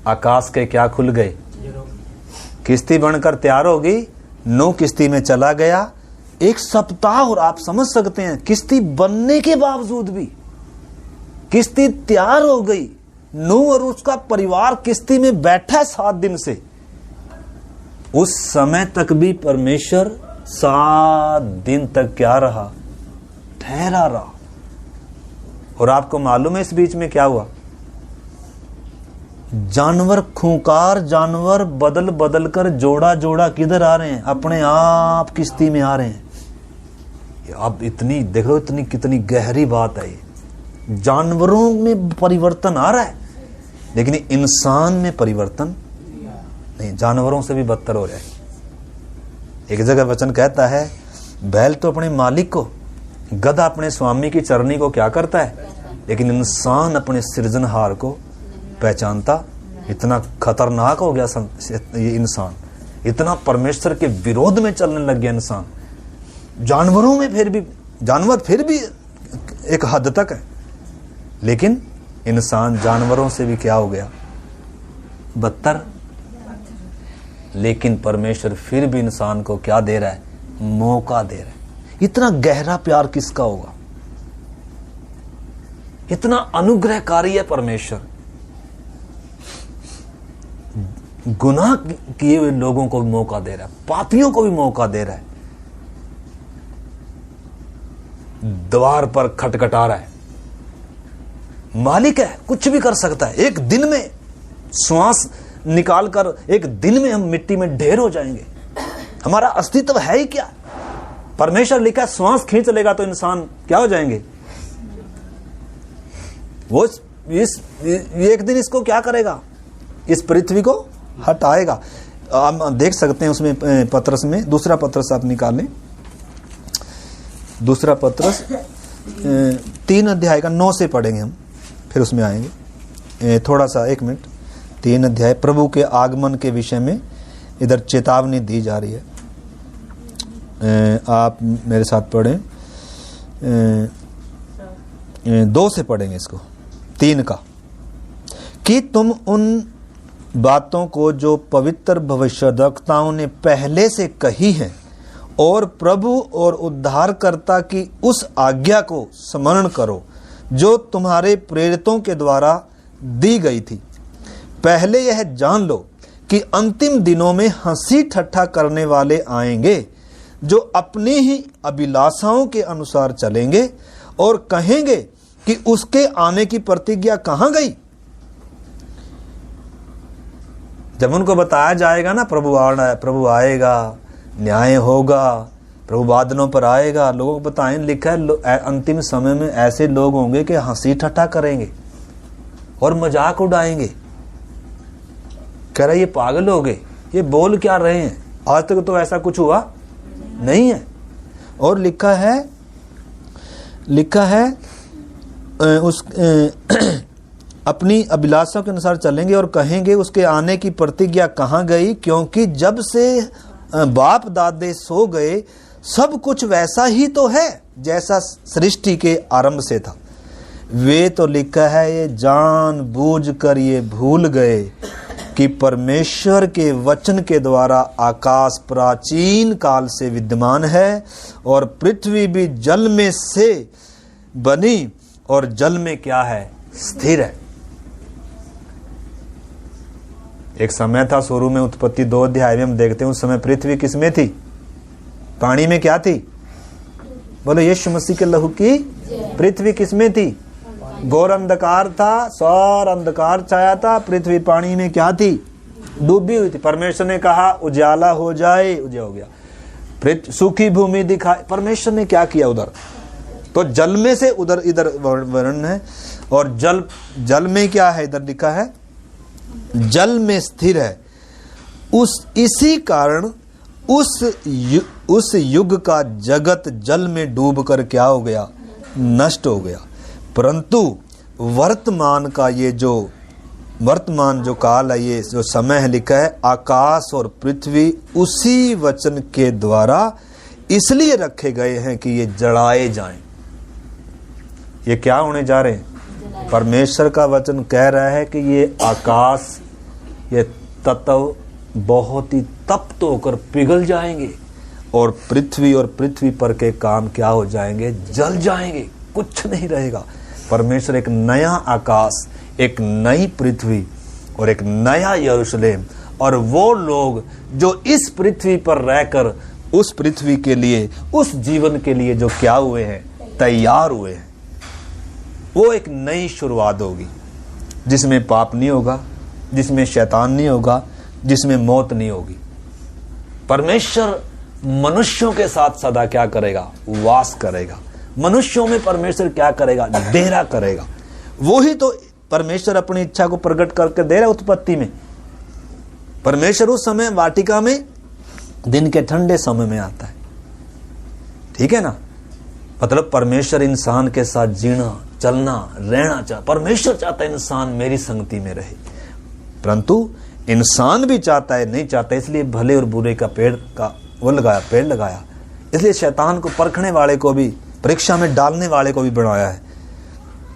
आकाश के क्या खुल गए, किश्ती बनकर तैयार हो गई, नूह किश्ती में चला गया 1 सप्ताह, और आप समझ सकते हैं किश्ती बनने के बावजूद भी किश्ती तैयार हो गई, नूह और उसका परिवार किश्ती में बैठा है 7 दिन से। उस समय तक भी परमेश्वर 7 दिन तक क्या रहा, ठहरा रहा। और आपको मालूम है इस बीच में क्या हुआ, जानवर, खूंखार जानवर बदल बदल कर जोड़ा जोड़ा किधर आ रहे हैं? अपने आप किश्ती में आ रहे हैं। अब इतनी देखो, इतनी कितनी गहरी बात है ये। जानवरों में परिवर्तन आ रहा है, लेकिन इंसान में परिवर्तन नहीं, जानवरों से भी बदतर हो रहा है। एक जगह वचन कहता है, बैल तो अपने मालिक को, गधा अपने स्वामी की चरनी को क्या करता है, लेकिन इंसान अपने सृजनहार को पहचानता। इतना खतरनाक हो गया ये इंसान, इतना परमेश्वर के विरोध में चलने लग गया इंसान। जानवरों में जानवर फिर भी एक हद तक है, लेकिन इंसान जानवरों से भी क्या हो गया, बदतर। लेकिन परमेश्वर फिर भी इंसान को क्या दे रहा है, मौका दे रहा है। इतना गहरा प्यार किसका होगा, इतना अनुग्रहकारी है परमेश्वर। गुनाह किए हुए लोगों को भी मौका दे रहा है, पापियों को भी मौका दे रहा है। द्वार पर खटखटा रहा है, मालिक है, कुछ भी कर सकता है। एक दिन में श्वास निकालकर एक दिन में हम मिट्टी में ढेर हो जाएंगे। हमारा अस्तित्व है ही क्या? परमेश्वर लिखा है, श्वास खींच लेगा तो इंसान क्या हो जाएंगे? वो एक दिन इसको क्या करेगा, इस पृथ्वी को हटाएगा। आप देख सकते हैं उसमें पत्रस में, दूसरा पत्रस आप निकालें, दूसरा पत्रस 3 अध्याय का 9 से पढ़ेंगे हम, फिर उसमें आएंगे। थोड़ा सा 1 मिनट। 3 अध्याय प्रभु के आगमन के विषय में इधर चेतावनी दी जा रही है। आप मेरे साथ पढ़ें, 2 से पढ़ेंगे इसको, 3 का, कि तुम उन बातों को जो पवित्र भविष्यद्वक्ताओं ने पहले से कही हैं और प्रभु और उद्धारकर्ता की उस आज्ञा को स्मरण करो जो तुम्हारे प्रेरितों के द्वारा दी गई थी। पहले यह जान लो कि अंतिम दिनों में हंसी ठट्ठा करने वाले आएंगे, जो अपनी ही अभिलाषाओं के अनुसार चलेंगे और कहेंगे कि उसके आने की प्रतिज्ञा कहां गई। जब उनको बताया जाएगा ना, प्रभु आएगा, न्याय होगा, प्रभु बादलों पर आएगा, लोगों को बताएं, लिखा है अंतिम समय में ऐसे लोग होंगे कि हंसी ठट्ठा करेंगे और मजाक उड़ाएंगे। कह रहे ये पागल हो गए, ये बोल क्या रहे हैं, आज तक तो ऐसा कुछ हुआ नहीं है। और लिखा है उस अपनी अभिलाषा के अनुसार चलेंगे और कहेंगे उसके आने की प्रतिज्ञा कहाँ गई, क्योंकि जब से बाप दादे सो गए सब कुछ वैसा ही तो है जैसा सृष्टि के आरंभ से था। वे तो लिखा है ये जानबूझकर ये भूल गए कि परमेश्वर के वचन के द्वारा आकाश प्राचीन काल से विद्यमान है और पृथ्वी भी जल में से बनी और जल में क्या है, स्थिर है। एक समय था शुरू में, उत्पत्ति 2 अध्याय में हम देखते हैं, उस समय पृथ्वी किसमें थी, पानी में क्या थी, बोलो यीशु मसीह के लहू की पृथ्वी किसमें थी, घोर अंधकार था, सौर अंधकार छाया था, पृथ्वी पानी में क्या थी, डूबी हुई थी। परमेश्वर ने कहा उजाला हो जाए, उजाला हो गया। सूखी भूमि दिखाई, परमेश्वर ने क्या किया उधर, तो जल में से उधर इधर वर्णन है। और जल में क्या है, इधर लिखा है जल में स्थिर है। इसी कारण उस युग का जगत जल में डूबकर क्या हो गया, नष्ट हो गया। परंतु वर्तमान जो काल है, ये जो समय है, लिखा है आकाश और पृथ्वी उसी वचन के द्वारा इसलिए रखे गए हैं कि ये जलाए जाएं। ये क्या होने जा रहे हैं, परमेश्वर का वचन कह रहा है कि ये आकाश, ये तत्व बहुत ही तप्त होकर पिघल जाएंगे और पृथ्वी पर के काम क्या हो जाएंगे, जल जाएंगे, कुछ नहीं रहेगा। परमेश्वर एक नया आकाश, एक नई पृथ्वी और एक नया यरूशलेम, और वो लोग जो इस पृथ्वी पर रहकर उस पृथ्वी के लिए, उस जीवन के लिए जो क्या हुए हैं, तैयार हुए हैं, वो एक नई शुरुआत होगी जिसमें पाप नहीं होगा, जिसमें शैतान नहीं होगा, जिसमें मौत नहीं होगी। परमेश्वर मनुष्यों के साथ सदा क्या करेगा? वास करेगा। मनुष्यों में परमेश्वर क्या करेगा? डेरा करेगा। वही तो परमेश्वर अपनी इच्छा को प्रकट करके दे रहा है उत्पत्ति में। परमेश्वर उस समय वाटिका में दिन के ठंडे समय में आता है, ठीक है ना। मतलब परमेश्वर इंसान के साथ जीना, चलना, रहना चाहता। परमेश्वर चाहता है इंसान मेरी संगति में रहे, परंतु इंसान भी चाहता है, नहीं चाहता, इसलिए भले और बुरे का पेड़ लगाया। इसलिए शैतान को परखने वाले को भी, परीक्षा में डालने वाले को भी बनाया है,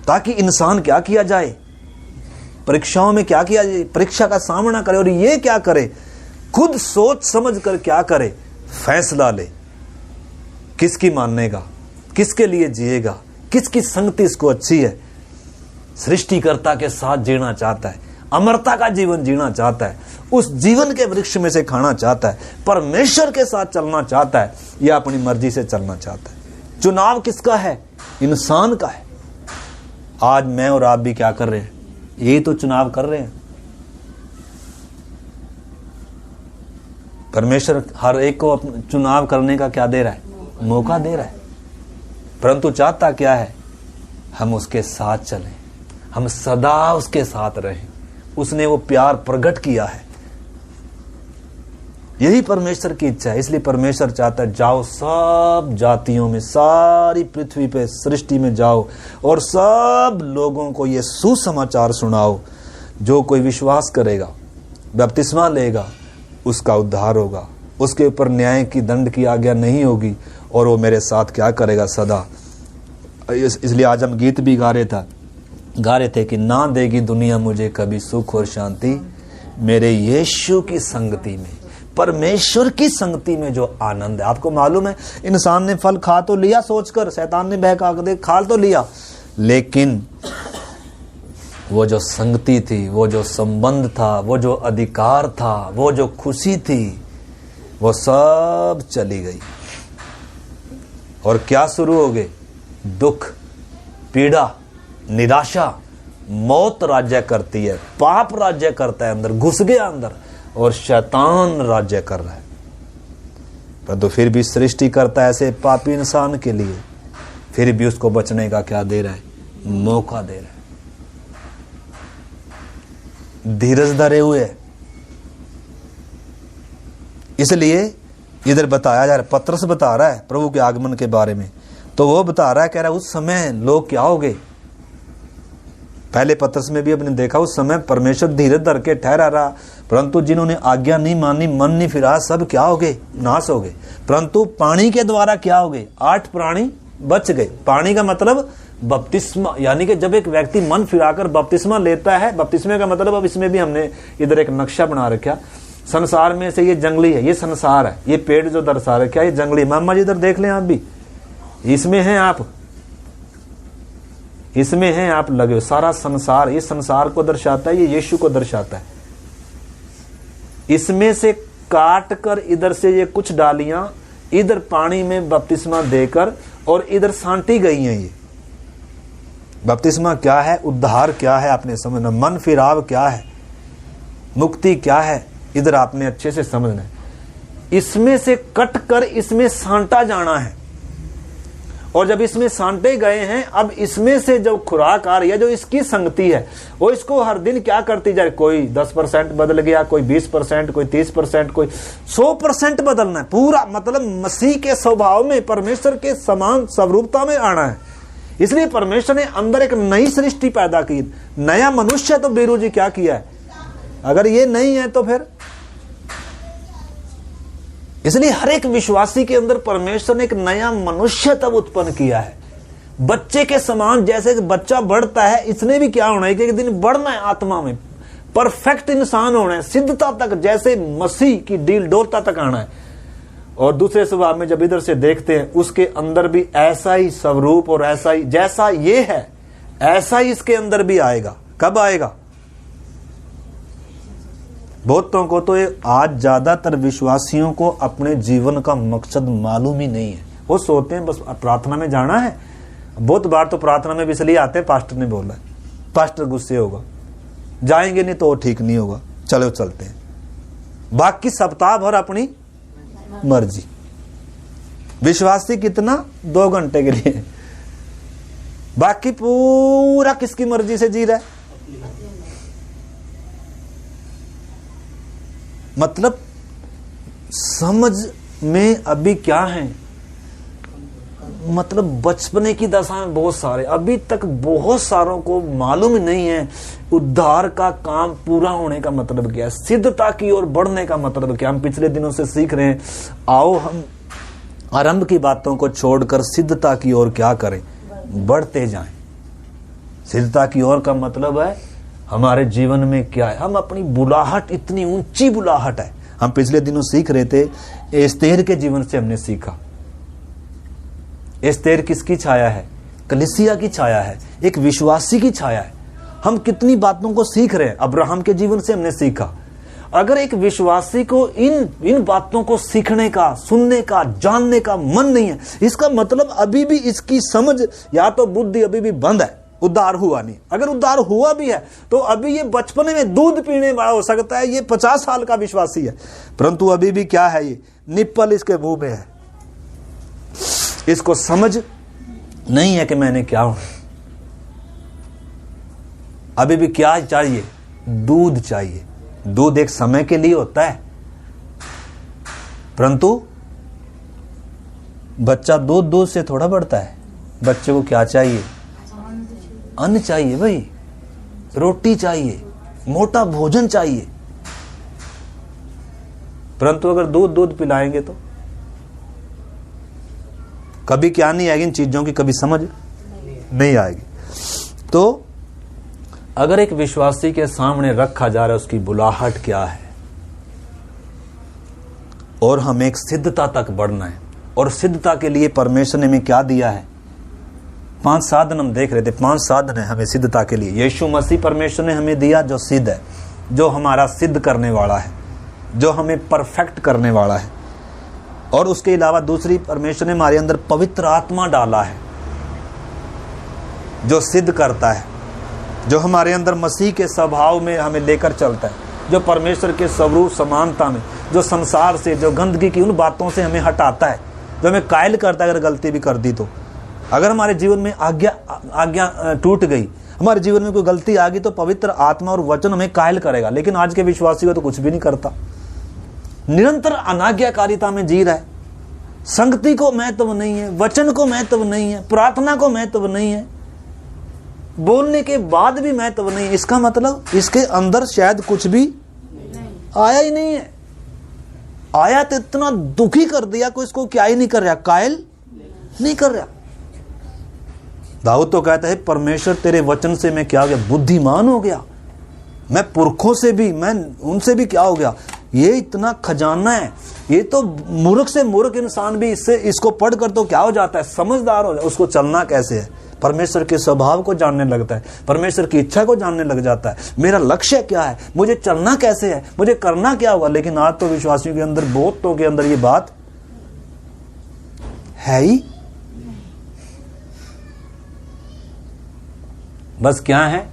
ताकि इंसान क्या किया जाए, परीक्षाओं में क्या किया जाए, परीक्षा का सामना करे। और ये क्या करे? खुद सोच समझ कर क्या करे? फैसला ले, किसकी मानने का, किसके लिए जिएगा, किसकी संगति इसको अच्छी है। सृष्टिकर्ता के साथ जीना चाहता है, अमरता का जीवन जीना चाहता है, उस जीवन के वृक्ष में से खाना चाहता है, परमेश्वर के साथ चलना चाहता है, या अपनी मर्जी से चलना चाहता है। चुनाव किसका है? इंसान का है। आज मैं और आप भी क्या कर रहे हैं? यही तो चुनाव कर रहे हैं। परमेश्वर हर एक को चुनाव करने का क्या दे रहा है? मौका दे रहा है, परंतु चाहता क्या है? हम उसके साथ चलें, हम सदा उसके साथ रहें। उसने वो प्यार प्रकट किया है, यही परमेश्वर की इच्छा है। इसलिए परमेश्वर चाहता है जाओ सब जातियों में, सारी पृथ्वी पे, सृष्टि में जाओ और सब लोगों को ये सुसमाचार सुनाओ। जो कोई विश्वास करेगा, बपतिस्मा लेगा, उसका उद्धार होगा, उसके ऊपर न्याय की दंड की आज्ञा नहीं होगी, और वो मेरे साथ क्या करेगा? सदा। इसलिए आज हम गीत भी गा रहे थे कि ना देगी दुनिया मुझे कभी सुख और शांति, मेरे यीशु की संगति में, परमेश्वर की संगति में जो आनंद है। आपको मालूम है, इंसान ने फल खा तो लिया सोचकर, शैतान ने बहका के खा तो लिया, लेकिन वो जो संगति थी, वो जो संबंध था, वो जो अधिकार था, वो जो खुशी थी, वो सब चली गई। और क्या शुरू हो गए? दुख, पीड़ा, निराशा, मौत राज्य करती है, पाप राज्य करता है, अंदर घुस गया अंदर, और शैतान राज्य कर रहा है। परंतु फिर भी सृष्टि करता है ऐसे पापी इंसान के लिए, फिर भी उसको बचने का क्या दे रहा है? मौका दे रहा है। धीरज धरे हुए। इसलिए इधर बताया जा रहा है, पतरस बता रहा है प्रभु के आगमन के बारे में, तो वो बता रहा है, कह रहा है उस समय लोग क्या हो गए। पहले पतरस में भी अपने देखा, उस समय परमेश्वर धीरज धर के ठहरा रहा, परंतु जिन्होंने आज्ञा नहीं मानी, मन नहीं फिरा, सब क्या हो गए? नाश हो गए। परंतु पानी के द्वारा क्या हो गए? 8 प्राणी बच गए। पानी का मतलब बपतिस्मा, यानी कि जब एक व्यक्ति मन फिराकर बपतिस्मा लेता है, बपतिस्मे का मतलब, अब इसमें भी हमने इधर एक नक्शा बना रखा, संसार में से ये जंगली है, ये संसार है, ये पेड़ जो दर्शा रखा ये जंगली। मामा जी इधर देख लें, आप भी इसमें हैं, आप इसमें हैं, आप लगे हो। सारा संसार, ये संसार को दर्शाता है, ये यीशु को दर्शाता है। इसमें से काट कर इधर से ये कुछ डालियां इधर पानी में बपतिस्मा देकर और इधर सांटी गई हैं। ये बपतिस्मा क्या है, उद्धार क्या है आपने समझना, मन फिराव क्या है, मुक्ति क्या है, इधर आपने अच्छे से समझना है। इसमें से कट कर इसमें सांटा जाना है, और जब इसमें सांटे गए हैं, अब इसमें से जो खुराक आ रही है, जो इसकी संगति है, वो इसको हर दिन क्या करती जाए। कोई 10% बदल गया, कोई 20%, कोई 30%, कोई 100% बदलना है पूरा। मतलब मसीह के स्वभाव में, परमेश्वर के समान स्वरूपता में आना है। इसलिए परमेश्वर ने अंदर एक नई सृष्टि पैदा की, नया मनुष्य। तो बीरू जी क्या किया है? अगर ये नहीं है तो फिर, इसलिए हर एक विश्वासी के अंदर परमेश्वर ने एक नया मनुष्य तब उत्पन्न किया है, बच्चे के समान। जैसे बच्चा बढ़ता है, इसने भी क्या होना है कि एक दिन बढ़ना है आत्मा में, परफेक्ट इंसान होना है, सिद्धता तक, जैसे मसीह की डील डोलता तक आना है। और दूसरे स्वभाव में जब इधर से देखते हैं, उसके अंदर भी ऐसा ही स्वरूप और ऐसा ही, जैसा ये है ऐसा ही इसके अंदर भी आएगा। कब आएगा? बहुतों को तो आज ज्यादातर विश्वासियों को अपने जीवन का मकसद मालूम ही नहीं है। वो सोचते हैं बस प्रार्थना में जाना है। बहुत बार तो प्रार्थना में भी इसलिए आते हैं, पास्टर ने बोला है, पास्टर गुस्से होगा, जाएंगे नहीं तो वो ठीक नहीं होगा, चलो चलते हैं। बाकी सप्ताह भर अपनी मर्जी। विश्वासी कितना? 2 घंटे के लिए, बाकी पूरा किसकी मर्जी से जी रहा है। मतलब समझ में अभी क्या है, मतलब बचपने की दशा में बहुत सारे, अभी तक बहुत सारों को मालूम नहीं है उद्धार का काम पूरा होने का मतलब क्या है, सिद्धता की ओर बढ़ने का मतलब क्या। हम पिछले दिनों से सीख रहे हैं, आओ हम आरंभ की बातों को छोड़कर सिद्धता की ओर क्या करें, बढ़ते जाएं। सिद्धता की ओर का मतलब है हमारे जीवन में क्या है, हम अपनी बुलाहट, इतनी ऊंची बुलाहट है। हम पिछले दिनों सीख रहे थे, एस्तेर के जीवन से हमने सीखा। एस्तेर किसकी छाया है? कलीसिया की छाया है, एक विश्वासी की छाया है। हम कितनी बातों को सीख रहे हैं, अब्राहम के जीवन से हमने सीखा। अगर एक विश्वासी को इन बातों को सीखने का, सुनने का, जानने का मन नहीं है, इसका मतलब अभी भी इसकी समझ या तो बुद्धि अभी भी बंद है, उद्धार हुआ नहीं। अगर उद्धार हुआ भी है तो अभी ये बचपने में दूध पीने वाला हो सकता है, ये 50 साल का विश्वासी है, परंतु अभी भी क्या है, ये निप्पल इसके मुंह में है। इसको समझ नहीं है कि मैंने क्या हूं। अभी भी क्या चाहिए? दूध चाहिए। दूध एक समय के लिए होता है, परंतु बच्चा दूध से थोड़ा बढ़ता है। बच्चे को क्या चाहिए? अन्न चाहिए भाई, रोटी चाहिए, मोटा भोजन चाहिए। परंतु अगर दूध पिलाएंगे तो कभी क्या नहीं आएगी, इन चीजों की कभी समझ नहीं आएगी। तो अगर एक विश्वासी के सामने रखा जा रहा है उसकी बुलाहट क्या है, और हमें एक सिद्धता तक बढ़ना है, और सिद्धता के लिए परमेश्वर ने हमें क्या दिया है? 5 साधन हम देख रहे थे। 5 साधन है हमें सिद्धता के लिए। यीशु मसीह परमेश्वर ने हमें दिया जो सिद्ध है, जो हमारा सिद्ध करने वाला है, जो हमें परफेक्ट करने वाला है। और उसके अलावा दूसरी, परमेश्वर ने हमारे अंदर पवित्र आत्मा डाला है जो सिद्ध करता है, जो हमारे अंदर मसीह के स्वभाव में हमें लेकर चलता है, जो परमेश्वर के स्वरूप समानता में, जो संसार से, जो गंदगी की उन बातों से हमें हटाता है, जो हमें कायल करता है अगर गलती भी कर दी तो। अगर हमारे जीवन में आज्ञा टूट गई, हमारे जीवन में कोई गलती आ गई, तो पवित्र आत्मा और वचन हमें कायल करेगा। लेकिन आज के विश्वासी को तो कुछ भी नहीं करता, निरंतर अनाज्ञाकारिता में जी रहा है। संगति को महत्व नहीं है, वचन को महत्व नहीं है, प्रार्थना को महत्व नहीं है, बोलने के बाद भी महत्व नहीं है। इसका मतलब इसके अंदर शायद कुछ भी आया ही नहीं है। आया तो इतना दुखी कर दिया को इसको क्या ही नहीं कर रहा, कायल नहीं कर रहा। दाऊद तो कहता है, परमेश्वर तेरे वचन से मैं क्या हो गया? बुद्धिमान हो गया। मैं पुरखों से भी, मैं उनसे भी क्या हो गया? ये इतना खजाना है। ये तो मूर्ख से मूर्ख इंसान भी इसको पढ़कर तो क्या हो जाता है? समझदार हो जाता है। उसको चलना कैसे है? परमेश्वर के स्वभाव को जानने लगता है, परमेश्वर की इच्छा को जानने लग जाता है। मेरा लक्ष्य क्या है, मुझे चलना कैसे है, मुझे करना क्या होगा। लेकिन आज तो विश्वासियों के अंदर, बहुतों के अंदर ये बात है ही। बस क्या है,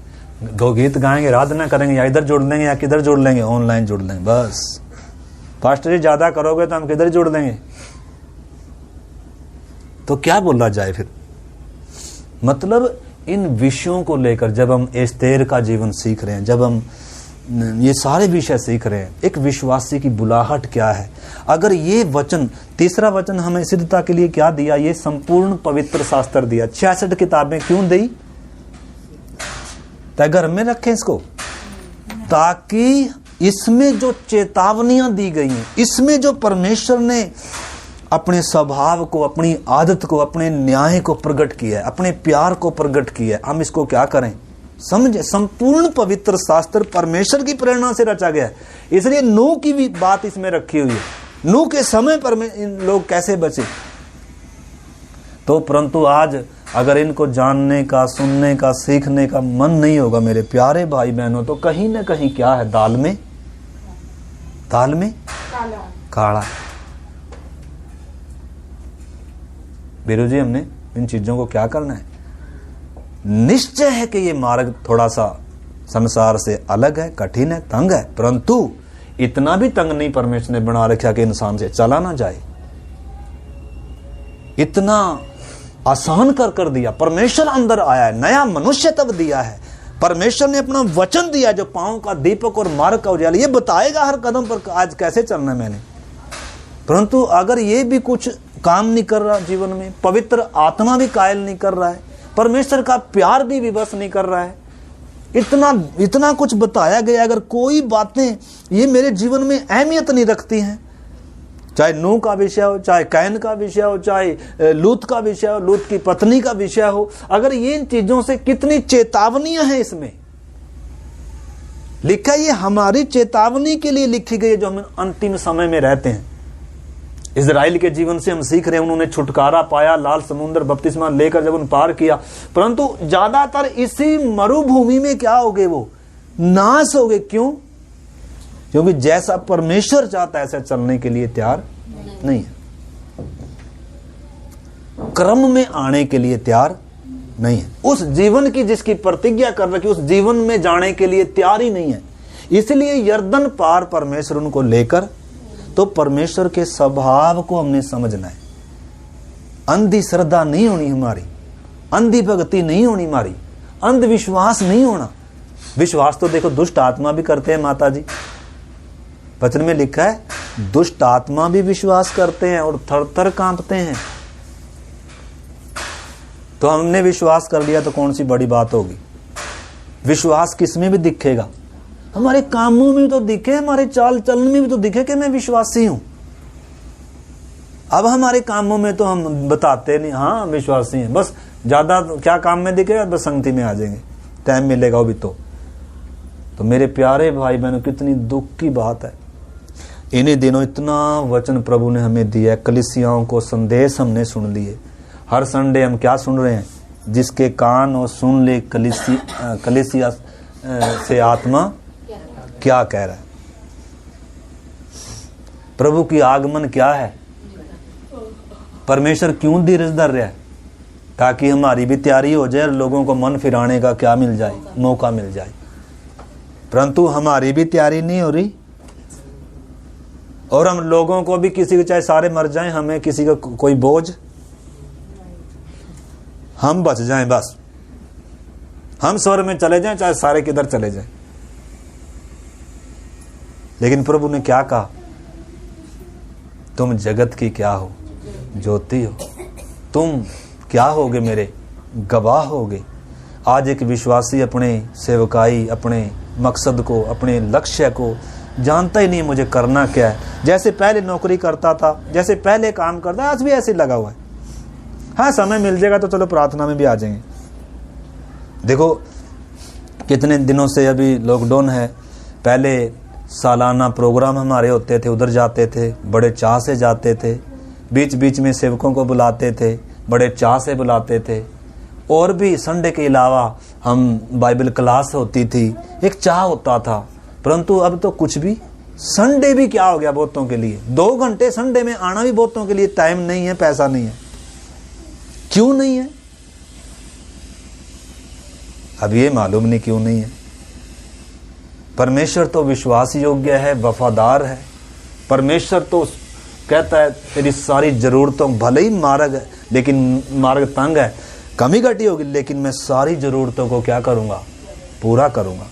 2 गीत गाएंगे, आराधना करेंगे, या इधर जोड़ लेंगे या किधर जोड़ लेंगे, ऑनलाइन जोड़ लेंगे। बस पास्टर जी ज्यादा करोगे तो हम किधर जोड़ लेंगे। तो क्या बोला जाए फिर? मतलब इन विषयों को लेकर जब हम एस्तेर का जीवन सीख रहे हैं, जब हम ये सारे विषय सीख रहे हैं, एक विश्वासी की बुलाहट क्या है। अगर ये वचन, तीसरा वचन हमें सिद्धता के लिए क्या दिया? ये संपूर्ण पवित्र शास्त्र दिया। 66 किताबें क्यों दी? ताकि घर में रखें इसको, ताकि इसमें जो चेतावनियां दी गई हैं, इसमें जो परमेश्वर ने अपने स्वभाव को, अपनी आदत को, अपने न्याय को प्रकट किया है, अपने प्यार को प्रकट किया है, हम इसको क्या करें? समझे। संपूर्ण पवित्र शास्त्र परमेश्वर की प्रेरणा से रचा गया है। इसलिए नूह की भी बात इसमें रखी हुई है। नूह के समय पर इन लोग कैसे बचे। तो परंतु आज अगर इनको जानने का, सुनने का, सीखने का मन नहीं होगा मेरे प्यारे भाई बहनों, तो कहीं ना कहीं क्या है? दाल में काला। बीरू जी, हमने इन चीजों को क्या करना है? निश्चय है कि ये मार्ग थोड़ा सा संसार से अलग है, कठिन है, तंग है, परंतु इतना भी तंग नहीं परमेश्वर ने बना रखा कि इंसान से चला ना जाए। इतना आसान कर दिया। परमेश्वर अंदर आया है, नया मनुष्य तब दिया है। परमेश्वर ने अपना वचन दिया जो पांव का दीपक और मार्ग का उजाला, ये बताएगा हर कदम पर आज कैसे चलना है मैंने। परंतु अगर ये भी कुछ काम नहीं कर रहा जीवन में, पवित्र आत्मा भी कायल नहीं कर रहा है, परमेश्वर का प्यार भी विवश नहीं कर रहा है, इतना कुछ बताया गया, अगर कोई बातें ये मेरे जीवन में अहमियत नहीं रखती हैं, चाहे नूह का विषय हो, चाहे कैन का विषय हो, चाहे लूत का विषय हो, लूत की पत्नी का विषय हो, अगर ये इन चीजों से कितनी चेतावनियां हैं इसमें लिखा, ये हमारी चेतावनी के लिए लिखी गई है जो हम अंतिम समय में रहते हैं। इजराइल के जीवन से हम सीख रहे हैं, उन्होंने छुटकारा पाया, लाल समुद्र बपतिस्मा लेकर जब उन पार किया, परंतु ज्यादातर इसी मरुभूमि में क्या हो गए, वो नाश हो गए। क्यों? क्योंकि जैसा परमेश्वर चाहता है ऐसा चलने के लिए तैयार नहीं है, क्रम में आने के लिए तैयार नहीं है, उस जीवन की जिसकी प्रतिज्ञा कर रखी उस जीवन में जाने के लिए तैयार ही नहीं है। इसलिए यर्दन पार परमेश्वर उनको लेकर, तो परमेश्वर के स्वभाव को हमने समझना है। अंधी श्रद्धा नहीं होनी हमारी, अंधी भक्ति नहीं होनी हमारी, अंधविश्वास नहीं होना। विश्वास तो देखो दुष्ट आत्मा भी करते हैं माता जी, वचन में लिखा है दुष्ट आत्मा भी विश्वास करते हैं और थर थर कांपते हैं। तो हमने विश्वास कर लिया तो कौन सी बड़ी बात होगी। विश्वास किसमें भी दिखेगा, हमारे कामों में तो दिखे, हमारे चाल चलन में भी तो दिखे कि मैं विश्वासी हूं। अब हमारे कामों में तो हम बताते नहीं, हाँ विश्वासी हैं, बस ज्यादा क्या काम में दिखेगा, बस संगति में आ जाएंगे, टाइम मिलेगा वो भी। तो मेरे प्यारे भाई बहनों, कितनी दुख की बात है। इन्हीं दिनों इतना वचन प्रभु ने हमें दिया है, कलीसियाओं को संदेश हमने सुन लिए। हर संडे हम क्या सुन रहे हैं, जिसके कान और सुन ले कलीसिया से आत्मा क्या कह रहा है, प्रभु की आगमन क्या है, परमेश्वर क्यों धीरज धर रहा है, ताकि हमारी भी तैयारी हो जाए, लोगों को मन फिराने का क्या मिल जाए, मौका मिल जाए। परंतु हमारी भी तैयारी नहीं हो रही, और हम लोगों को भी, किसी को चाहे सारे मर जाएं, हमें किसी का कोई बोझ, हम बच जाएं, बस हम स्वर्ग में चले जाएं, चाहे सारे किधर चले जाएं। लेकिन प्रभु ने क्या कहा, तुम जगत की क्या हो, ज्योति हो। तुम क्या होगे, मेरे गवाह होगे। आज एक विश्वासी अपने सेवकाई, अपने मकसद को, अपने लक्ष्य को जानता ही नहीं मुझे करना क्या है। जैसे पहले नौकरी करता था, जैसे पहले काम करता, आज भी ऐसे लगा हुआ है। हाँ समय मिल जाएगा तो चलो प्रार्थना में भी आ जाएंगे। देखो कितने दिनों से अभी लॉकडाउन है, पहले सालाना प्रोग्राम हमारे होते थे, उधर जाते थे, बड़े चाह से जाते थे, बीच बीच में सेवकों को बुलाते थे, बड़े चाह से बुलाते थे, और भी संडे के अलावा हम बाइबल क्लास होती थी, एक चाह होता था। परंतु अब तो कुछ भी, संडे भी क्या हो गया बहुतों के लिए, 2 घंटे संडे में आना भी बहुतों के लिए टाइम नहीं है, पैसा नहीं है। क्यों नहीं है, अब ये मालूम नहीं क्यों नहीं है। परमेश्वर तो विश्वास योग्य है, वफादार है। परमेश्वर तो कहता है तेरी सारी जरूरतों, भले ही मार्ग है लेकिन मार्ग तंग है, कमी घटी होगी, लेकिन मैं सारी जरूरतों को क्या करूंगा, पूरा करूंगा।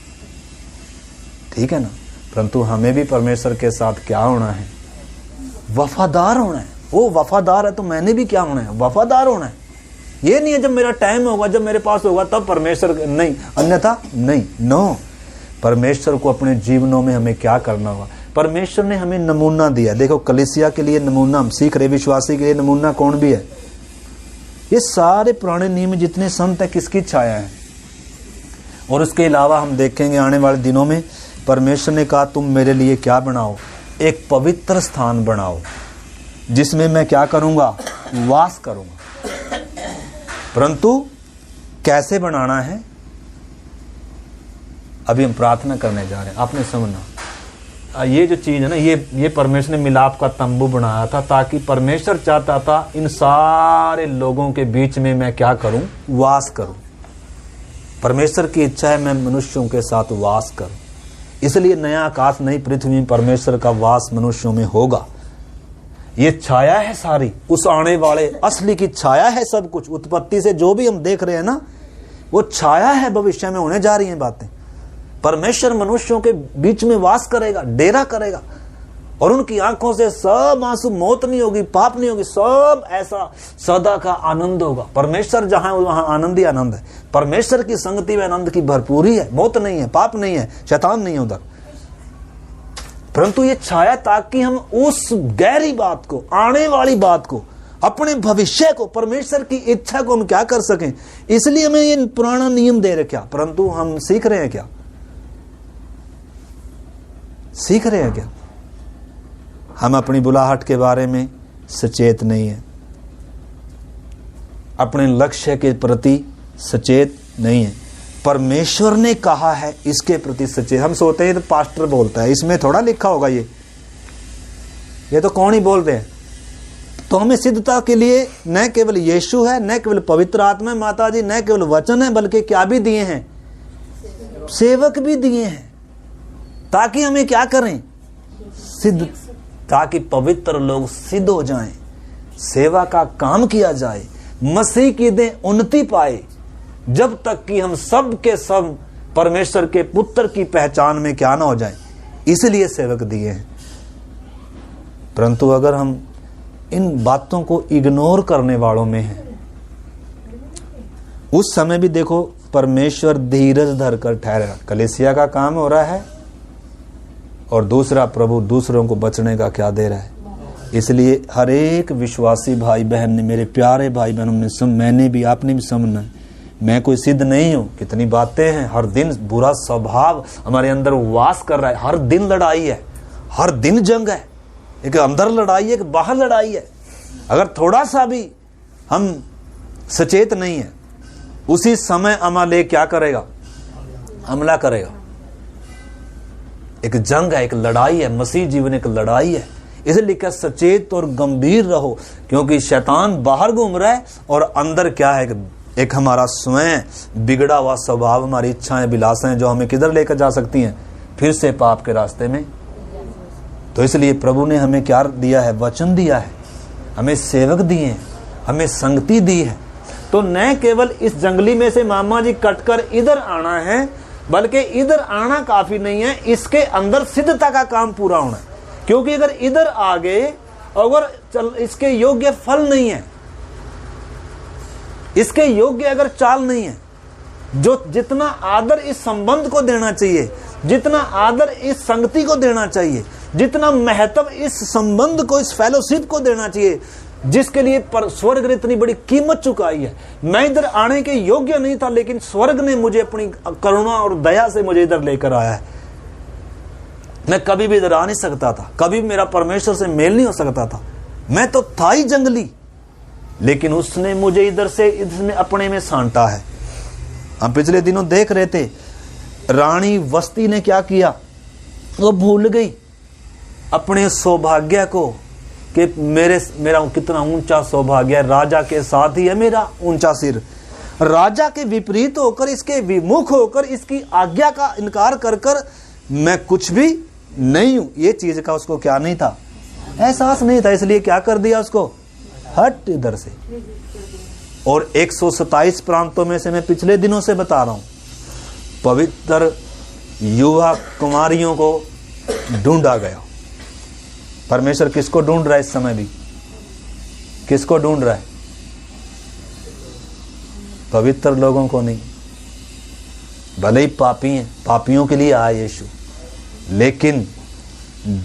ठीक है ना। परंतु हमें भी परमेश्वर के साथ क्या होना है, वफादार होना है। वो वफादार है तो मैंने भी क्या होना है, वफादार होना है। ये नहीं है जब मेरा टाइम होगा, जब मेरे पास होगा तब परमेश्वर, नहीं, अन्यथा नहीं। नो, परमेश्वर को अपने जीवनों में हमें क्या करना होगा। परमेश्वर ने हमें नमूना दिया। देखो कलीसिया के लिए नमूना हम सीख रहे, विश्वासी के लिए नमूना कौन भी है, ये सारे पुराने नियम जितने संत है किसकी छाया है। और उसके अलावा हम देखेंगे आने वाले दिनों में परमेश्वर ने कहा तुम मेरे लिए क्या बनाओ, एक पवित्र स्थान बनाओ जिसमें मैं क्या करूंगा, वास करूंगा। परंतु कैसे बनाना है, अभी हम प्रार्थना करने जा रहे हैं। आपने समझना, ये जो चीज है ना, ये परमेश्वर ने मिलाप का तंबू बनाया था, ताकि परमेश्वर चाहता था इन सारे लोगों के बीच में मैं क्या करूं, वास करूं। परमेश्वर की इच्छा है मैं मनुष्यों के साथ वास करूं, इसलिए नया आकाश नई पृथ्वी में परमेश्वर का वास मनुष्यों में होगा। ये छाया है सारी, उस आने वाले असली की छाया है सब कुछ। उत्पत्ति से जो भी हम देख रहे हैं ना, वो छाया है, भविष्य में होने जा रही हैं बातें। परमेश्वर मनुष्यों के बीच में वास करेगा, डेरा करेगा, और उनकी आंखों से सब आंसू, मौत नहीं होगी, पाप नहीं होगी, सब ऐसा सदा का आनंद होगा। परमेश्वर जहां है वहां आनंद ही आनंद है। परमेश्वर की संगति में आनंद की भरपूरी है, मौत नहीं है, पाप नहीं है, शैतान नहीं है उधर। परंतु ये छाया ताकि हम उस गहरी बात को, आने वाली बात को, अपने भविष्य को, परमेश्वर की इच्छा को हम क्या कर सकें। इसलिए हमें ये पुराना नियम दे रखा, परंतु हम सीख रहे हैं क्या? सीख रहे हैं क्या? हम अपनी बुलाहट के बारे में सचेत नहीं है, अपने लक्ष्य के प्रति सचेत नहीं है। परमेश्वर ने कहा है इसके प्रति सचेत। हम सोते हैं तो पास्टर बोलता है, इसमें थोड़ा लिखा होगा ये तो कौन ही बोल रहे हैं। तो हमें सिद्धता के लिए न केवल यीशु है, न केवल पवित्र आत्मा है माता जी, न केवल वचन है, बल्कि क्या भी दिए हैं? सेवक भी दिए हैं, ताकि हमें क्या करें? सिद्ध, ताकि पवित्र लोग सिद्ध हो जाएं, सेवा का काम किया जाए, मसीह की देह उन्नति पाए, जब तक कि हम सब के सब परमेश्वर के पुत्र की पहचान में क्या ना हो जाएं। इसलिए सेवक दिए हैं। परंतु अगर हम इन बातों को इग्नोर करने वालों में हैं, उस समय भी देखो परमेश्वर धीरज धरकर ठहरेगा। कलीसिया का काम हो रहा है, और दूसरा प्रभु दूसरों को बचने का क्या दे रहा है। इसलिए हर एक विश्वासी भाई बहन ने, मेरे प्यारे भाई बहनों ने, मैंने भी, आपने भी समझना है, मैं कोई सिद्ध नहीं हूं। कितनी बातें हैं, हर दिन बुरा स्वभाव हमारे अंदर वास कर रहा है, हर दिन लड़ाई है, हर दिन जंग है, एक अंदर लड़ाई है, एक बाहर लड़ाई है। अगर थोड़ा सा भी हम सचेत नहीं है, उसी समय अमालेक क्या करेगा? हमला करेगा। एक जंग है, एक लड़ाई है, मसीह जीवन एक लड़ाई है। इसलिए लिखा सचेत और गंभीर रहो, क्योंकि शैतान बाहर घूम रहा है और अंदर क्या है? एक हमारा स्वयं बिगड़ा हुआ स्वभाव, हमारी इच्छाएं, विलासें, जो हमें किधर लेकर जा सकती हैं? फिर से पाप के रास्ते में। तो इसलिए प्रभु ने हमें क्या दिया है? वचन दिया है, हमें सेवक दिए हैं, हमें संगति दी है। तो न केवल इस जंगली में से मामा जी कटकर इधर आना है, बल्कि इधर आना काफी नहीं है, इसके अंदर सिद्धता का काम पूरा होना है। क्योंकि अगर इधर आ गए, अगर इसके योग्य फल नहीं है, इसके योग्य अगर चाल नहीं है, जो जितना आदर इस संबंध को देना चाहिए, जितना आदर इस संगति को देना चाहिए, जितना महत्व इस संबंध को, इस फेलोशिप को देना चाहिए, जिसके लिए स्वर्ग ने इतनी बड़ी कीमत चुकाई है। मैं इधर आने के योग्य नहीं था, लेकिन स्वर्ग ने मुझे अपनी करुणा और दया से मुझे इधर लेकर आया है। मैं कभी भी इधर आ नहीं सकता था, कभी भी मेरा परमेश्वर से मेल नहीं हो सकता था, मैं तो था ही जंगली, लेकिन उसने मुझे इधर से इसमें अपने में सांटा है। हम पिछले दिनों देख रहे थे, रानी वस्ती ने क्या किया? वो भूल गई अपने सौभाग्य को, कि मेरा कितना ऊंचा सौभाग्य है, राजा के साथ ही है मेरा ऊंचा सिर। राजा के विपरीत होकर, इसके विमुख होकर, इसकी आज्ञा का इनकार कर कर मैं कुछ भी नहीं हूं, ये चीज का उसको क्या नहीं था? एहसास नहीं था। इसलिए क्या कर दिया उसको? हट इधर से। और 127 प्रांतों में से मैं पिछले दिनों से बता रहा हूं, पवित्र युवा कुमारियों को ढूंढा गया। परमेश्वर किसको ढूंढ रहा है इस समय भी? किसको ढूंढ रहा है? पवित्र लोगों को नहीं। भले ही पापी हैं, पापियों के लिए आया यीशु, लेकिन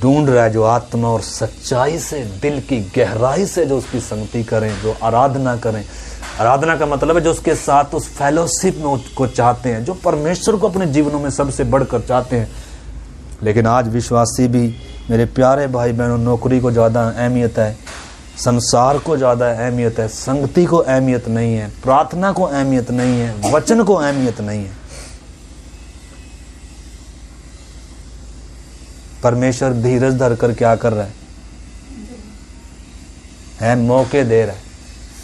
ढूंढ रहा है जो आत्मा और सच्चाई से, दिल की गहराई से जो उसकी संगति करें, जो आराधना करें। आराधना का मतलब है जो उसके साथ उस फेलोशिप में को चाहते हैं, जो परमेश्वर को अपने जीवनों में सबसे बढ़कर चाहते हैं। लेकिन आज विश्वासी भी, मेरे प्यारे भाई बहनों, नौकरी को ज़्यादा अहमियत है, संसार को ज़्यादा अहमियत है, संगति को अहमियत नहीं है, प्रार्थना को अहमियत नहीं है, वचन को अहमियत नहीं है। परमेश्वर धीरज धरकर क्या कर रहा है? मौके दे रहा है।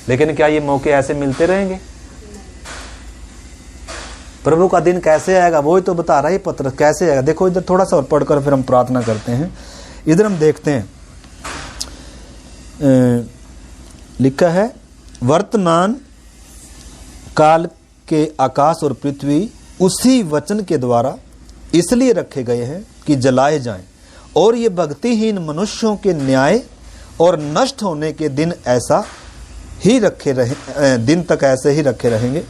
लेकिन क्या ये मौके ऐसे मिलते रहेंगे? प्रभु का दिन कैसे आएगा वही तो बता रहा है पत्र, कैसे आएगा। देखो इधर थोड़ा सा और पढ़कर फिर हम प्रार्थना करते हैं। इधर हम देखते हैं, लिखा है वर्तमान काल के आकाश और पृथ्वी उसी वचन के द्वारा इसलिए रखे गए हैं कि जलाए जाएं, और ये भक्तिहीन मनुष्यों के न्याय और नष्ट होने के दिन ऐसा ही रखे रहे, दिन तक ऐसे ही रखे रहेंगे।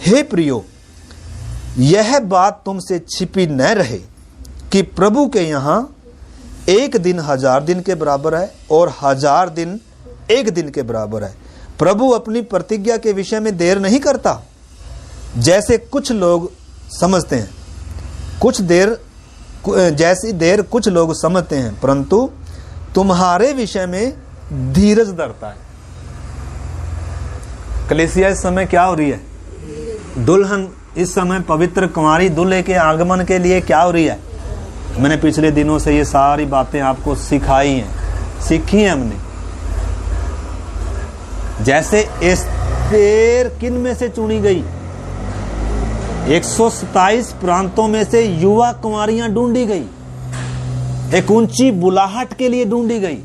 हे प्रियो, यह बात तुमसे छिपी न रहे कि प्रभु के यहाँ एक दिन 1000 दिन के बराबर है और 1000 दिन एक दिन के बराबर है। प्रभु अपनी प्रतिज्ञा के विषय में देर नहीं करता, जैसे कुछ लोग समझते हैं, जैसी देर कुछ लोग समझते हैं, परंतु तुम्हारे विषय में धीरज धरता है। कलीसिया इस समय क्या हो रही है? दुल्हन इस समय पवित्र कुंवारी दूल्हे के आगमन के लिए क्या हो रही है? मैंने पिछले दिनों से ये सारी बातें आपको सिखाई हैं, सीखी हैं हमने। जैसे एस्तेर किन में से चुनी गई? 127 प्रांतों में से युवा कुंवारियां ढूंढी गई, एक ऊंची बुलाहट के लिए ढूंढी गई।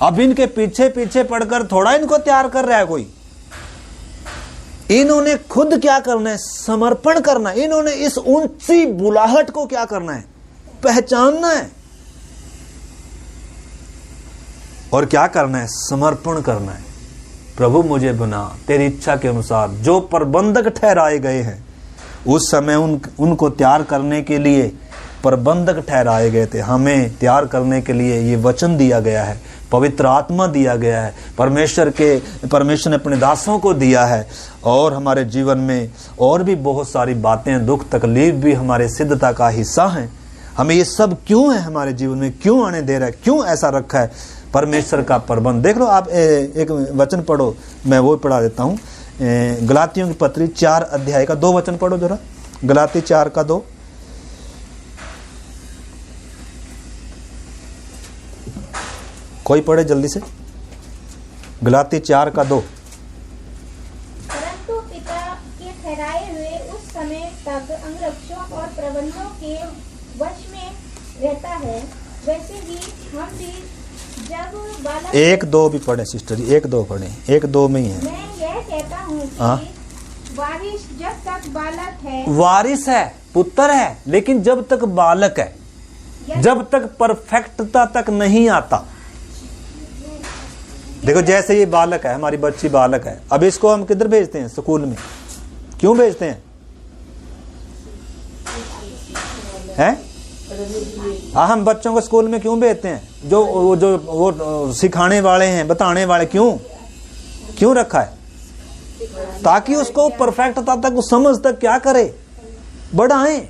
अब इनके पीछे पीछे पड़कर थोड़ा इनको तैयार कर रहा है कोई। इन्होंने खुद क्या करना है? समर्पण करना है। इन्होंने इस ऊंची बुलाहट को क्या करना है? पहचानना है। और क्या करना है? समर्पण करना है। प्रभु मुझे बना तेरी इच्छा के अनुसार। जो प्रबंधक ठहराए गए हैं उस समय उनको तैयार करने के लिए प्रबंधक ठहराए गए थे। हमें तैयार करने के लिए ये वचन दिया गया है, पवित्र आत्मा दिया गया है, परमेश्वर ने अपने दासों को दिया है। और हमारे जीवन में और भी बहुत सारी बातें, दुख तकलीफ भी हमारे सिद्धता का हिस्सा हैं। हमें ये सब क्यों है हमारे जीवन में, क्यों आने दे रहा है, क्यों ऐसा रखा है? परमेश्वर का प्रबंध। देख लो आप एक वचन पढ़ो, मैं वो पढ़ा देता हूँ। गलातियों की पत्री 4 अध्याय का 2 वचन पढ़ो जरा। गलाती 4 का 2। कोई पढ़े जल्दी से। गलाती 4 का 2। परंतु पिता के ठहराए हुए उस समय तक अंगरक्षकों और प्रबंधों के वश में रहता है, वैसे ही हम भी जब बालक 1-2 भी पढ़े सिस्टर जी, 1-2 पढ़े, 1-2 में ही है। मैं यह कहता हूँ कि वारिस जब तक बालक है, वारिस है, पुत्र है, लेकिन जब तक बालक है, जब तक परफेक्टता तक नहीं आता। देखो जैसे ये बालक है, हमारी बच्ची बालक है, अब इसको हम किधर भेजते हैं? स्कूल में। क्यों भेजते हैं? हम बच्चों को स्कूल में क्यों भेजते हैं? वो सिखाने वाले हैं, बताने वाले, क्यों रखा है? ताकि उसको परफेक्टता तक, उस समझ तक क्या करे, बढ़ाएं।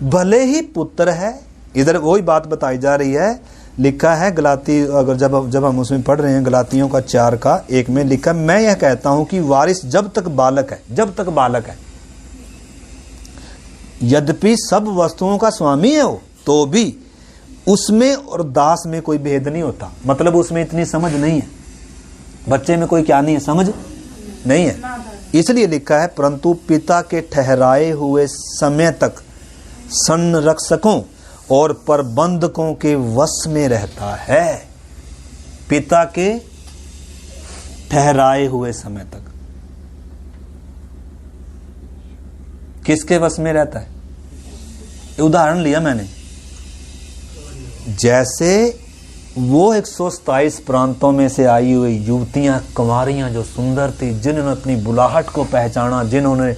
भले ही पुत्र है, इधर वही बात बताई जा रही है। लिखा है गलाती, अगर जब हम उसमें पढ़ रहे हैं, गलातियों का 4 का 1 में लिखा, मैं यह कहता हूं कि वारिस जब तक बालक है, जब तक बालक है, यद्यपि सब वस्तुओं का स्वामी है वो, तो भी उसमें और दास में कोई भेद नहीं होता। मतलब उसमें इतनी समझ नहीं है, बच्चे में कोई क्या नहीं है, समझ नहीं है। इसलिए लिखा है, परंतु पिता के ठहराए हुए समय तक संरक्षकों और प्रबंधकों के वश में रहता है। पिता के ठहराए हुए समय तक किसके वश में रहता है? उदाहरण लिया मैंने, जैसे वो 127 प्रांतों में से आई हुई युवतियां, कुंवारियां जो सुंदर थी, जिन्होंने अपनी बुलाहट को पहचाना, जिन्होंने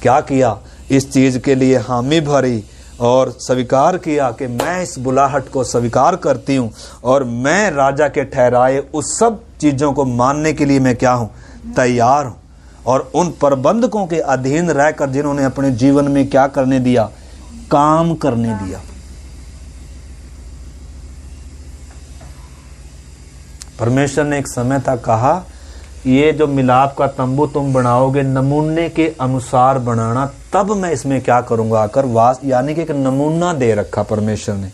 क्या किया, इस चीज के लिए हामी भरी और स्वीकार किया कि मैं इस बुलाहट को स्वीकार करती हूं और मैं राजा के ठहराए उस सब चीजों को मानने के लिए मैं क्या हूं? तैयार हूं। और उन प्रबंधकों के अधीन रहकर जिन्होंने अपने जीवन में क्या करने दिया? काम करने दिया। परमेश्वर ने एक समय तक कहा, ये जो मिलाप का तंबू तुम बनाओगे नमूने के अनुसार बनाना, तब मैं इसमें क्या करूंगा आकर वास, यानी कि एक नमूना दे रखा परमेश्वर ने।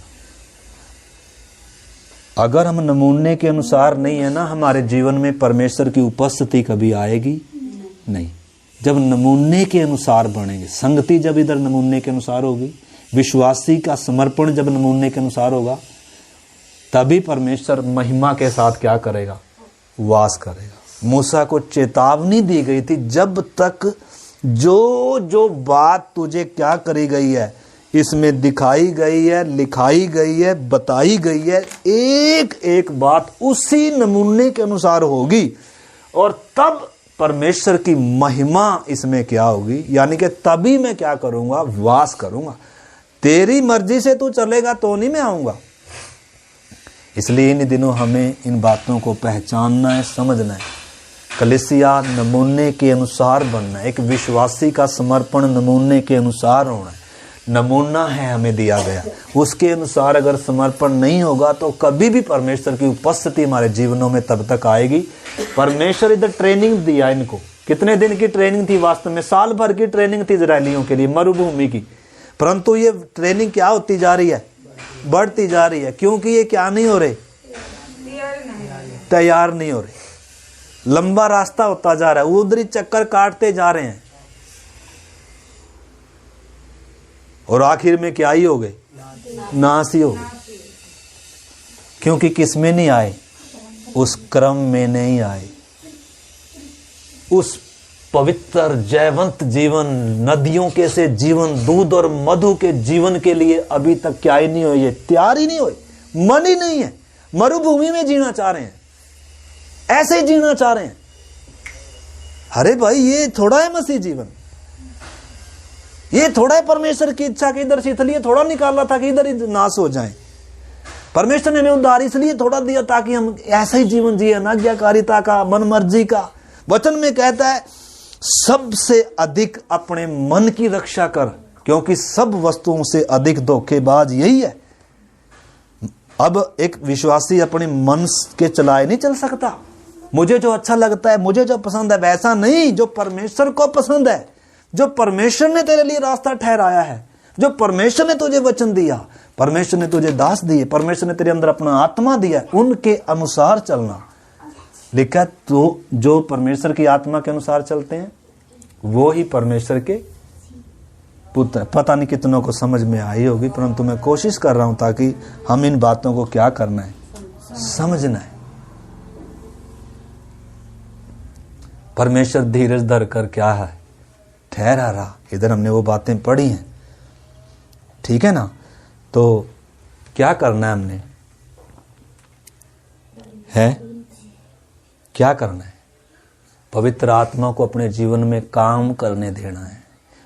अगर हम नमूने के अनुसार नहीं है ना, हमारे जीवन में परमेश्वर की उपस्थिति कभी आएगी नहीं। जब नमूने के अनुसार बनेंगे, संगति जब इधर नमूने के अनुसार होगी, विश्वासी का समर्पण जब नमूने के अनुसार होगा, तभी परमेश्वर महिमा के साथ क्या करेगा, वास करेगा। मूसा को चेतावनी दी गई थी, जब तक जो जो बात तुझे क्या करी गई है, इसमें दिखाई गई है, लिखाई गई है, बताई गई है, एक एक बात उसी नमूने के अनुसार होगी, और तब परमेश्वर की महिमा इसमें क्या होगी, यानी कि तभी मैं क्या करूंगा, वास करूंगा। तेरी मर्जी से तू चलेगा तो नहीं मैं आऊंगा। इसलिए इन दिनों हमें इन बातों को पहचानना है, समझना है। कलीसिया नमूने के अनुसार बनना है, एक विश्वासी का समर्पण नमूने के अनुसार होना है। नमूना है हमें दिया गया, उसके अनुसार अगर समर्पण नहीं होगा तो कभी भी परमेश्वर की उपस्थिति हमारे जीवनों में तब तक आएगी। परमेश्वर इधर ट्रेनिंग दिया इनको, कितने दिन की ट्रेनिंग थी, वास्तव में साल भर की ट्रेनिंग थी इजरायलियों के लिए मरुभूमि की, परंतु ये ट्रेनिंग क्या होती जा रही है, बढ़ती जा रही है, क्योंकि ये क्या नहीं हो रहे, तैयार नहीं हो रहे। लंबा रास्ता होता जा रहा है, उधरी चक्कर काटते जा रहे हैं, और आखिर में क्या ही हो गए, नाश ही हो गए। क्योंकि किस में नहीं आए, उस क्रम में नहीं आए, उस पवित्र जयवंत जीवन, नदियों के से जीवन, दूध और मधु के जीवन के लिए अभी तक क्या ही नहीं हुए, तैयार ही नहीं हुए, मन ही नहीं है, मरुभूमि में जीना चाह रहे हैं, ऐसे ही जीना चाह रहे हैं। अरे भाई, ये थोड़ा है मसीह जीवन, ये थोड़ा है परमेश्वर की इच्छा कि इधर से इसलिए थोड़ा निकाला था कि इधर ही नाश हो जाए। परमेश्वर ने हमें उद्धार इसलिए थोड़ा दिया ताकि हम ऐसा ही जीवन जिए, अनाज्ञाकारिता का, मन मर्जी का। वचन में कहता है सबसे अधिक अपने मन की रक्षा कर, क्योंकि सब वस्तुओं से अधिक धोखेबाज यही है। अब एक विश्वासी अपने मन के चलाए नहीं चल सकता। मुझे जो अच्छा लगता है, मुझे जो पसंद है, वैसा नहीं जो परमेश्वर को पसंद है, जो परमेश्वर ने तेरे लिए रास्ता ठहराया है, जो परमेश्वर ने तुझे वचन दिया, परमेश्वर ने तुझे दास दिए, परमेश्वर ने तेरे अंदर अपना आत्मा दिया, उनके अनुसार चलना। लिखा तो जो परमेश्वर की आत्मा के अनुसार चलते हैं वो ही परमेश्वर के पुत्र। पता नहीं कितनों को समझ में आई होगी, परंतु मैं कोशिश कर रहा हूं ताकि हम इन बातों को क्या करना है, समझना है। परमेश्वर धीरज धर कर क्या है, ठहरा रहा। इधर हमने वो बातें पढ़ी हैं, ठीक है ना। तो क्या करना है हमने, है क्या करना है, पवित्र आत्मा को अपने जीवन में काम करने देना है,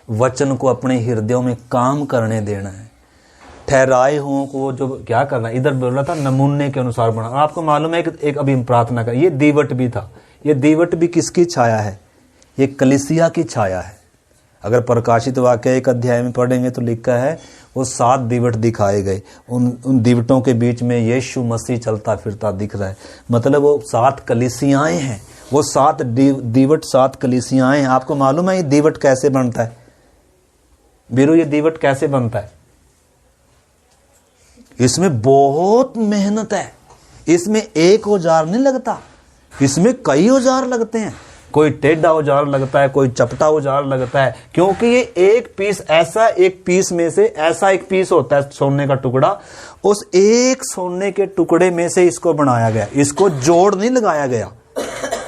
वचन को अपने हृदयों में काम करने देना है। ठहराए हुओं को जो क्या करना है, इधर बोला था नमूने के अनुसार बना। आपको मालूम है एक अभी प्रार्थना कर, ये दीवट भी था, ये दीवट भी किसकी छाया है, ये कलीसिया की छाया है। अगर प्रकाशित वाक्य 1 अध्याय में पढ़ेंगे तो लिखा है वो 7 दीवट दिखाए गए, उन दीवटों के बीच में यीशु मसीह चलता फिरता दिख रहा है। मतलब वो 7 कलीसियाएं हैं, वो 7 दीवट 7 कलीसियाएं हैं। आपको मालूम है ये दीवट कैसे बनता है बीरू, ये दीवट कैसे बनता है? इसमें बहुत मेहनत है, इसमें एक औजार नहीं लगता, इसमें कई औजार लगते हैं। कोई टेढ़ा औजार लगता है, कोई चपटा औजार लगता है, क्योंकि ये एक पीस ऐसा, एक पीस में से ऐसा एक पीस होता है सोने का टुकड़ा, उस एक सोने के टुकड़े में से इसको बनाया गया। इसको जोड़ नहीं लगाया गया,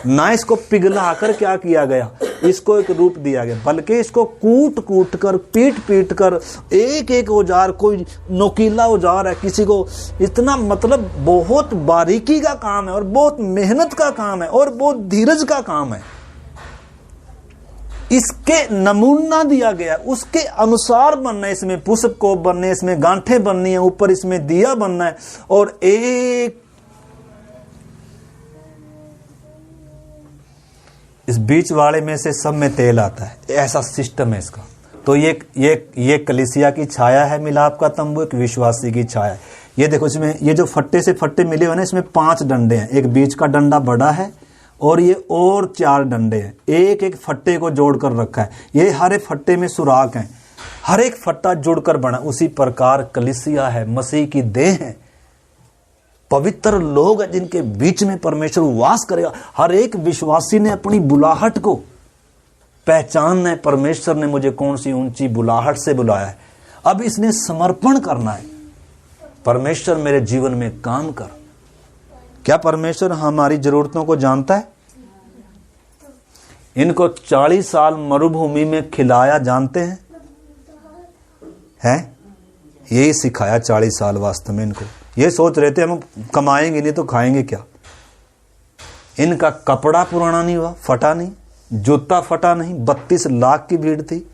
ना इसको पिघला कर क्या किया गया, इसको एक रूप दिया गया, बल्कि इसको कूट कूट कर, पीट पीट कर, एक एक औजार, कोई नोकीला औजार है, किसी को इतना, मतलब बहुत बारीकी का काम है और बहुत मेहनत का काम है और बहुत धीरज का काम है। इसके नमूना दिया गया, उसके अनुसार बनना है। इसमें पुष्प को बनने, इसमें गांठें बननी है, ऊपर इसमें दिया बनना है, और एक इस बीच वाले में से सब में तेल आता है। ऐसा सिस्टम है इसका। तो ये कलीसिया की छाया है, मिलाप का तंबू, एक विश्वासी की छाया है। ये देखो, इसमें ये जो फट्टे से फट्टे मिले हुए ना, इसमें 5 डंडे हैं, एक बीच का डंडा बड़ा है और ये और 4 डंडे हैं, एक एक फट्टे को जोड़कर रखा है। ये हर एक फट्टे में सुराख हैं, हर एक फट्टा जुड़कर बना। उसी प्रकार कलीसिया है, मसीह की देह है, पवित्र लोग हैं जिनके बीच में परमेश्वर वास करेगा। हर एक विश्वासी ने अपनी बुलाहट को पहचानना है परमेश्वर ने मुझे कौन सी ऊंची बुलाहट से बुलाया है। अब इसने समर्पण करना है, परमेश्वर मेरे जीवन में काम कर। क्या परमेश्वर हमारी जरूरतों को जानता है? इनको 40 साल मरुभूमि में खिलाया, जानते हैं? हैं? यही सिखाया 40 साल वास्तव में इनको। ये सोच रहे थे हम कमाएंगे नहीं तो खाएंगे क्या। इनका कपड़ा पुराना नहीं हुआ, फटा नहीं, जूता फटा नहीं, 32 लाख की भीड़ थी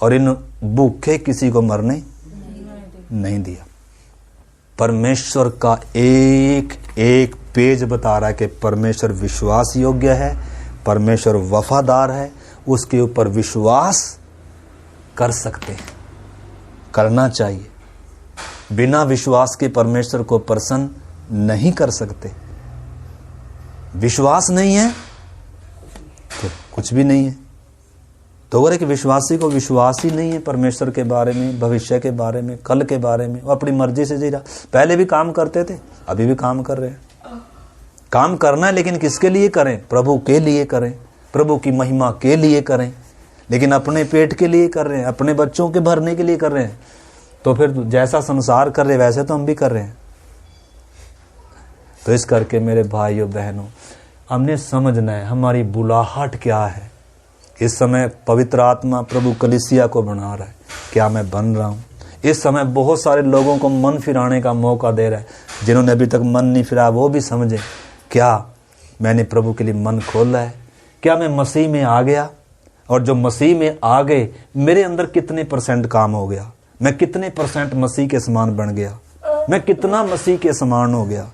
और इन भूखे किसी को मरने नहीं दिया। परमेश्वर का एक एक पेज बता रहा है कि परमेश्वर विश्वास योग्य है, परमेश्वर वफादार है, उसके ऊपर विश्वास कर सकते हैं, करना चाहिए। बिना विश्वास के परमेश्वर को प्रसन्न नहीं कर सकते। विश्वास नहीं है तो कुछ भी नहीं है। तो अगर एक विश्वासी को विश्वास ही नहीं है परमेश्वर के बारे में, भविष्य के बारे में, कल के बारे में, वो अपनी मर्जी से जी रहा। पहले भी काम करते थे, अभी भी काम कर रहे हैं। काम करना है लेकिन किसके लिए करें? प्रभु के लिए करें, प्रभु की महिमा के लिए करें। लेकिन अपने पेट के लिए कर रहे हैं, अपने बच्चों के भरने के लिए कर रहे हैं, तो फिर जैसा संसार कर रहे वैसे तो हम भी कर रहे हैं। तो इस करके मेरे भाइयों बहनों, हमने समझना है हमारी बुलाहट क्या है। इस समय पवित्र आत्मा प्रभु कलीसिया को बना रहा है, क्या मैं बन रहा हूँ? इस समय बहुत सारे लोगों को मन फिराने का मौका दे रहा है। जिन्होंने अभी तक मन नहीं फिराया वो भी समझे, क्या मैंने प्रभु के लिए मन खोला है? क्या मैं मसीह में आ गया? और जो मसीह में आ गए, मेरे अंदर कितने % काम हो गया? मैं कितने % मसीह के समान बन गया? मैं कितना मसीह के समान हो गया?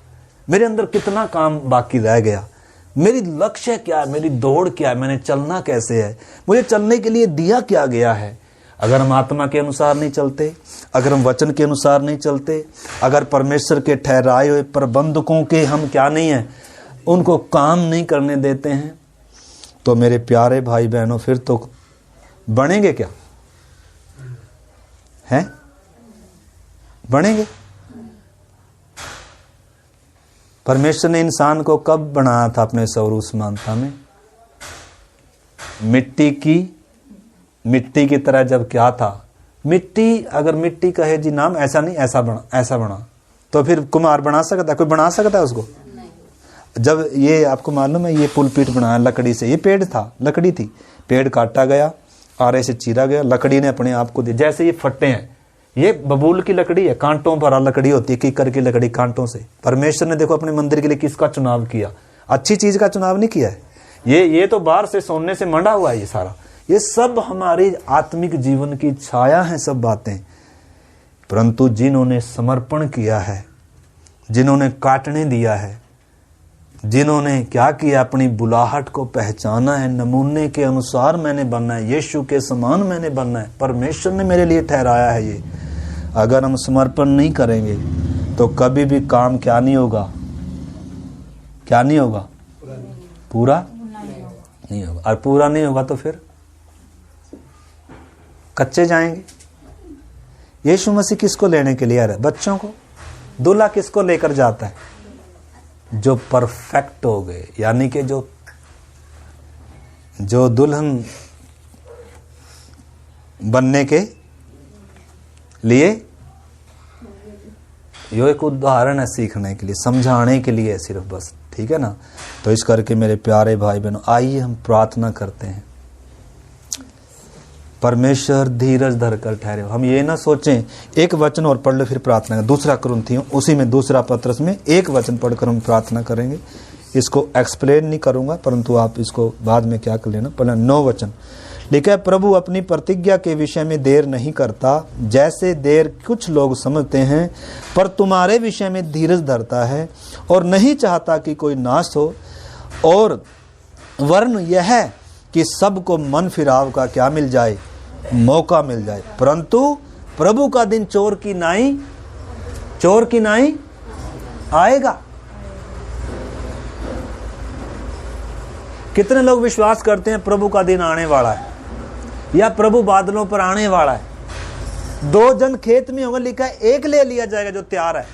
मेरे अंदर कितना काम बाकी रह गया? मेरी लक्ष्य क्या है? मेरी दौड़ क्या है? मैंने चलना कैसे है? मुझे चलने के लिए दिया क्या गया है? अगर हम आत्मा के अनुसार नहीं चलते, अगर हम वचन के अनुसार नहीं चलते, अगर परमेश्वर के ठहराए हुए प्रबंधकों के हम क्या नहीं है, उनको काम नहीं करने देते हैं, तो मेरे प्यारे भाई बहनों फिर तो बनेंगे क्या? हैं? बनेंगे? परमेश्वर ने इंसान को कब बनाया था अपने स्वरूप समानता में? मिट्टी की तरह जब क्या था? मिट्टी, अगर मिट्टी कहे जी नाम ऐसा नहीं, ऐसा बना, तो फिर कुम्हार बना सकता है? कोई बना सकता है उसको? जब ये आपको मालूम है, ये पुलपीठ बनाया लकड़ी से, ये पेड़ था, लकड़ी थी, पेड़ काटा गया, आरे से चीरा गया, लकड़ी ने अपने आप को दी। जैसे ये फट्टे हैं, ये बबूल की लकड़ी है, कांटों भरा लकड़ी होती है, कीकर की लकड़ी, कांटों से। परमेश्वर ने देखो अपने मंदिर के लिए किसका चुनाव किया? अच्छी चीज का चुनाव नहीं किया है। ये तो बाहर से सोने से मंडा हुआ है। ये सारा, ये सब हमारे आत्मिक जीवन की छाया है, सब बातें। परंतु जिन्होंने समर्पण किया है, जिन्होंने काटने दिया है, जिन्होंने क्या किया, अपनी बुलाहट को पहचाना है, नमूने के अनुसार मैंने बनना है, यीशु के समान मैंने बनना है, परमेश्वर ने मेरे लिए ठहराया है ये। अगर हम समर्पण नहीं करेंगे तो कभी भी काम क्या नहीं होगा? क्या नहीं होगा? पूरा नहीं होगा। और पूरा नहीं होगा तो फिर कच्चे जाएंगे। यीशु मसीह किसको लेने के लिए आ रहा है? बच्चों को। दूल्हा किसको लेकर जाता है? जो परफेक्ट हो गए, यानी कि जो दुल्हन बनने के लिए। यो एक उदाहरण है सीखने के लिए, समझाने के लिए सिर्फ, बस। ठीक है ना? तो इस करके मेरे प्यारे भाई बहनों, आइए हम प्रार्थना करते हैं। परमेश्वर धीरज धर कर ठहरे। हम ये ना सोचें, एक वचन और पढ़ लो फिर प्रार्थना करें। 2 कुरिन्थियों, उसी में 2 पत्रस में एक वचन पढ़कर हम प्रार्थना करेंगे। इसको एक्सप्लेन नहीं करूंगा, परंतु आप इसको बाद में क्या कर लेना। पहले 9 वचन लिखा है, प्रभु अपनी प्रतिज्ञा के विषय में देर नहीं करता, जैसे देर कुछ लोग समझते हैं, पर तुम्हारे विषय में धीरज धरता है और नहीं चाहता कि कोई नाश हो, और वरन यह है कि सबको मन फिराव का क्या मिल जाए? मौका मिल जाए। परंतु प्रभु का दिन चोर की नाई आएगा। कितने लोग विश्वास करते हैं प्रभु का दिन आने वाला है, या प्रभु बादलों पर आने वाला है? 2 जन खेत में होगा, लिखा है एक ले लिया जाएगा जो तैयार है।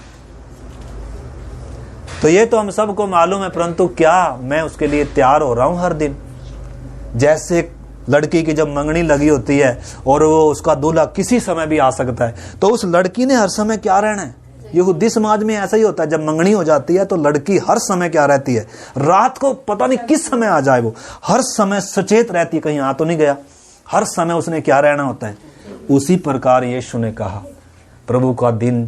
तो ये तो हम सबको मालूम है, परंतु क्या मैं उसके लिए तैयार हो रहा हूं हर दिन? जैसे लड़की की जब मंगनी लगी होती है और वो उसका दूल्हा किसी समय भी आ सकता है, तो उस लड़की ने हर समय क्या रहना है? यहूदी समाज में ऐसा ही होता है, जब मंगनी हो जाती है तो लड़की हर समय क्या रहती है? रात को पता नहीं किस समय आ जाए, वो हर समय सचेत रहती है, कहीं आ तो नहीं गया। हर समय उसने क्या रहना होता है। उसी प्रकार यीशु ने कहा प्रभु का दिन,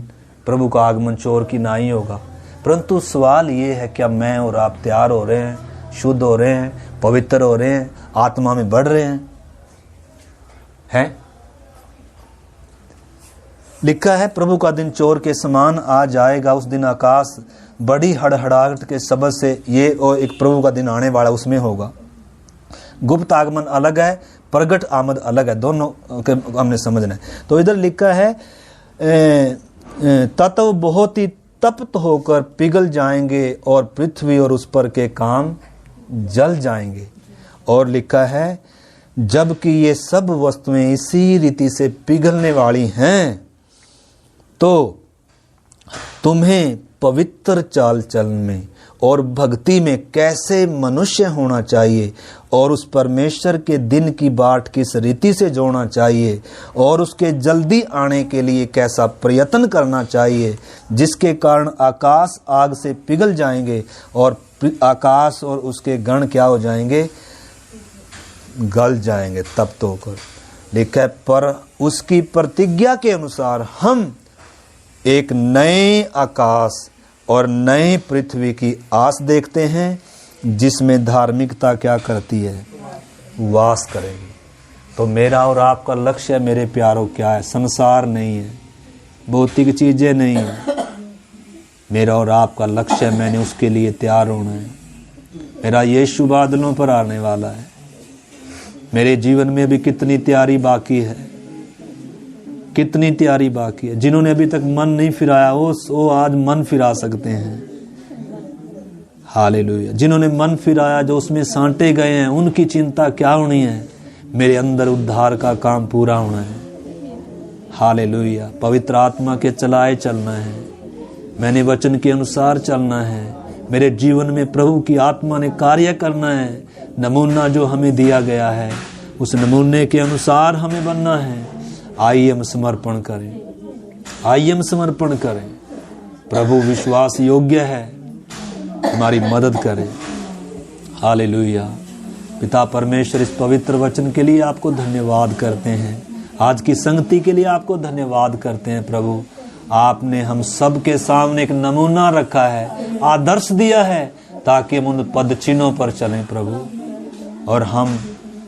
प्रभु का आगमन चोर की नाई होगा। परंतु सवाल ये है, क्या मैं और आप तैयार हो रहे हैं, शुद्ध हो रहे हैं, पवित्र हो रहे हैं, आत्मा में बढ़ रहे हैं? लिखा है प्रभु का दिन चोर के समान आ जाएगा। उस दिन आकाश बड़ी हड़हड़ाहट के शब्द से, ये और एक प्रभु का दिन आने वाला उसमें होगा। गुप्त आगमन अलग है, प्रगट आमद अलग है, दोनों हमने समझना है। तो इधर लिखा है तत्व बहुत ही तप्त होकर पिघल जाएंगे और पृथ्वी और उस पर के काम जल जाएंगे। और लिखा है जबकि ये सब वस्तुएं इसी रीति से पिघलने वाली हैं, तो तुम्हें पवित्र चाल चलन में और भक्ति में कैसे मनुष्य होना चाहिए और उस परमेश्वर के दिन की बाट किस रीति से जोड़ना चाहिए और उसके जल्दी आने के लिए कैसा प्रयत्न करना चाहिए, जिसके कारण आकाश आग से पिघल जाएंगे और आकाश और उसके गण क्या हो जाएंगे? गल जाएंगे, तप्त होकर। लिखा है पर उसकी प्रतिज्ञा के अनुसार हम एक नए आकाश और नई पृथ्वी की आस देखते हैं, जिसमें धार्मिकता क्या करती है? वास करेगी। तो मेरा और आपका लक्ष्य मेरे प्यारों क्या है? संसार नहीं है, भौतिक चीजें नहीं है। मेरा और आपका लक्ष्य, मैंने उसके लिए तैयार होना है। मेरा यीशु बादलों पर आने वाला है। मेरे जीवन में भी कितनी तैयारी बाकी है, कितनी तैयारी बाकी है। जिन्होंने अभी तक मन नहीं फिराया वो आज मन फिरा सकते हैं। हालेलुया। जिन्होंने मन फिराया, जो उसमें सांटे गए हैं, उनकी चिंता क्या होनी है? मेरे अंदर उद्धार का काम पूरा होना है। हालेलुया। पवित्र आत्मा के चलाए चलना है, मैंने वचन के अनुसार चलना है। मेरे जीवन में प्रभु की आत्मा ने कार्य करना है। नमूना जो हमें दिया गया है, उस नमूने के अनुसार हमें बनना है। आइए हम समर्पण करें, आइए हम समर्पण करें। प्रभु विश्वास योग्य है, हमारी मदद करें। हालेलुया। पिता परमेश्वर, इस पवित्र वचन के लिए आपको धन्यवाद करते हैं। आज की संगति के लिए आपको धन्यवाद करते हैं। प्रभु, आपने हम सब के सामने एक नमूना रखा है, आदर्श दिया है, ताकि हम उन पद चिन्हों पर चलें प्रभु। और हम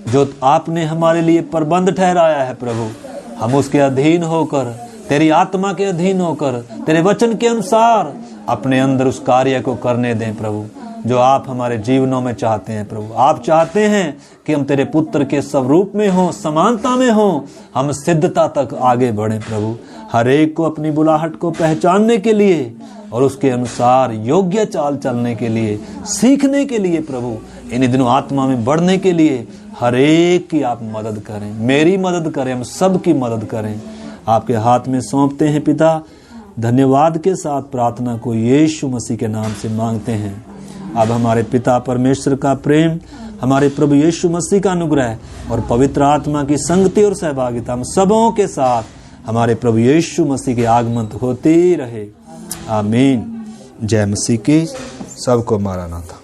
जो आपने हमारे लिए प्रबंध ठहराया है प्रभु, हम उसके अधीन होकर, तेरी आत्मा के अधीन होकर, तेरे वचन के अनुसार अपने अंदर उस कार्य को करने दें प्रभु, जो आप हमारे जीवनों में चाहते हैं प्रभु। आप चाहते हैं कि हम तेरे पुत्र के स्वरूप में हो, समानता में हो, हम सिद्धता तक आगे बढ़ें प्रभु। हर एक को अपनी बुलाहट को पहचानने के लिए और उसके अनुसार योग्य चाल चलने के लिए, सीखने के लिए प्रभु, इन दिनों आत्मा में बढ़ने के लिए हर एक की आप मदद करें, मेरी मदद करें, हम सब की मदद करें। आपके हाथ में सौंपते हैं पिता। धन्यवाद के साथ प्रार्थना को यीशु मसीह के नाम से मांगते हैं। अब हमारे पिता परमेश्वर का प्रेम, हमारे प्रभु यीशु मसीह का अनुग्रह और पवित्र आत्मा की संगति और सहभागिता हम सबों के साथ हमारे प्रभु यीशु मसीह के आगमन होते रहे। आमीन। जय मसीह की। सबको मारा ना था।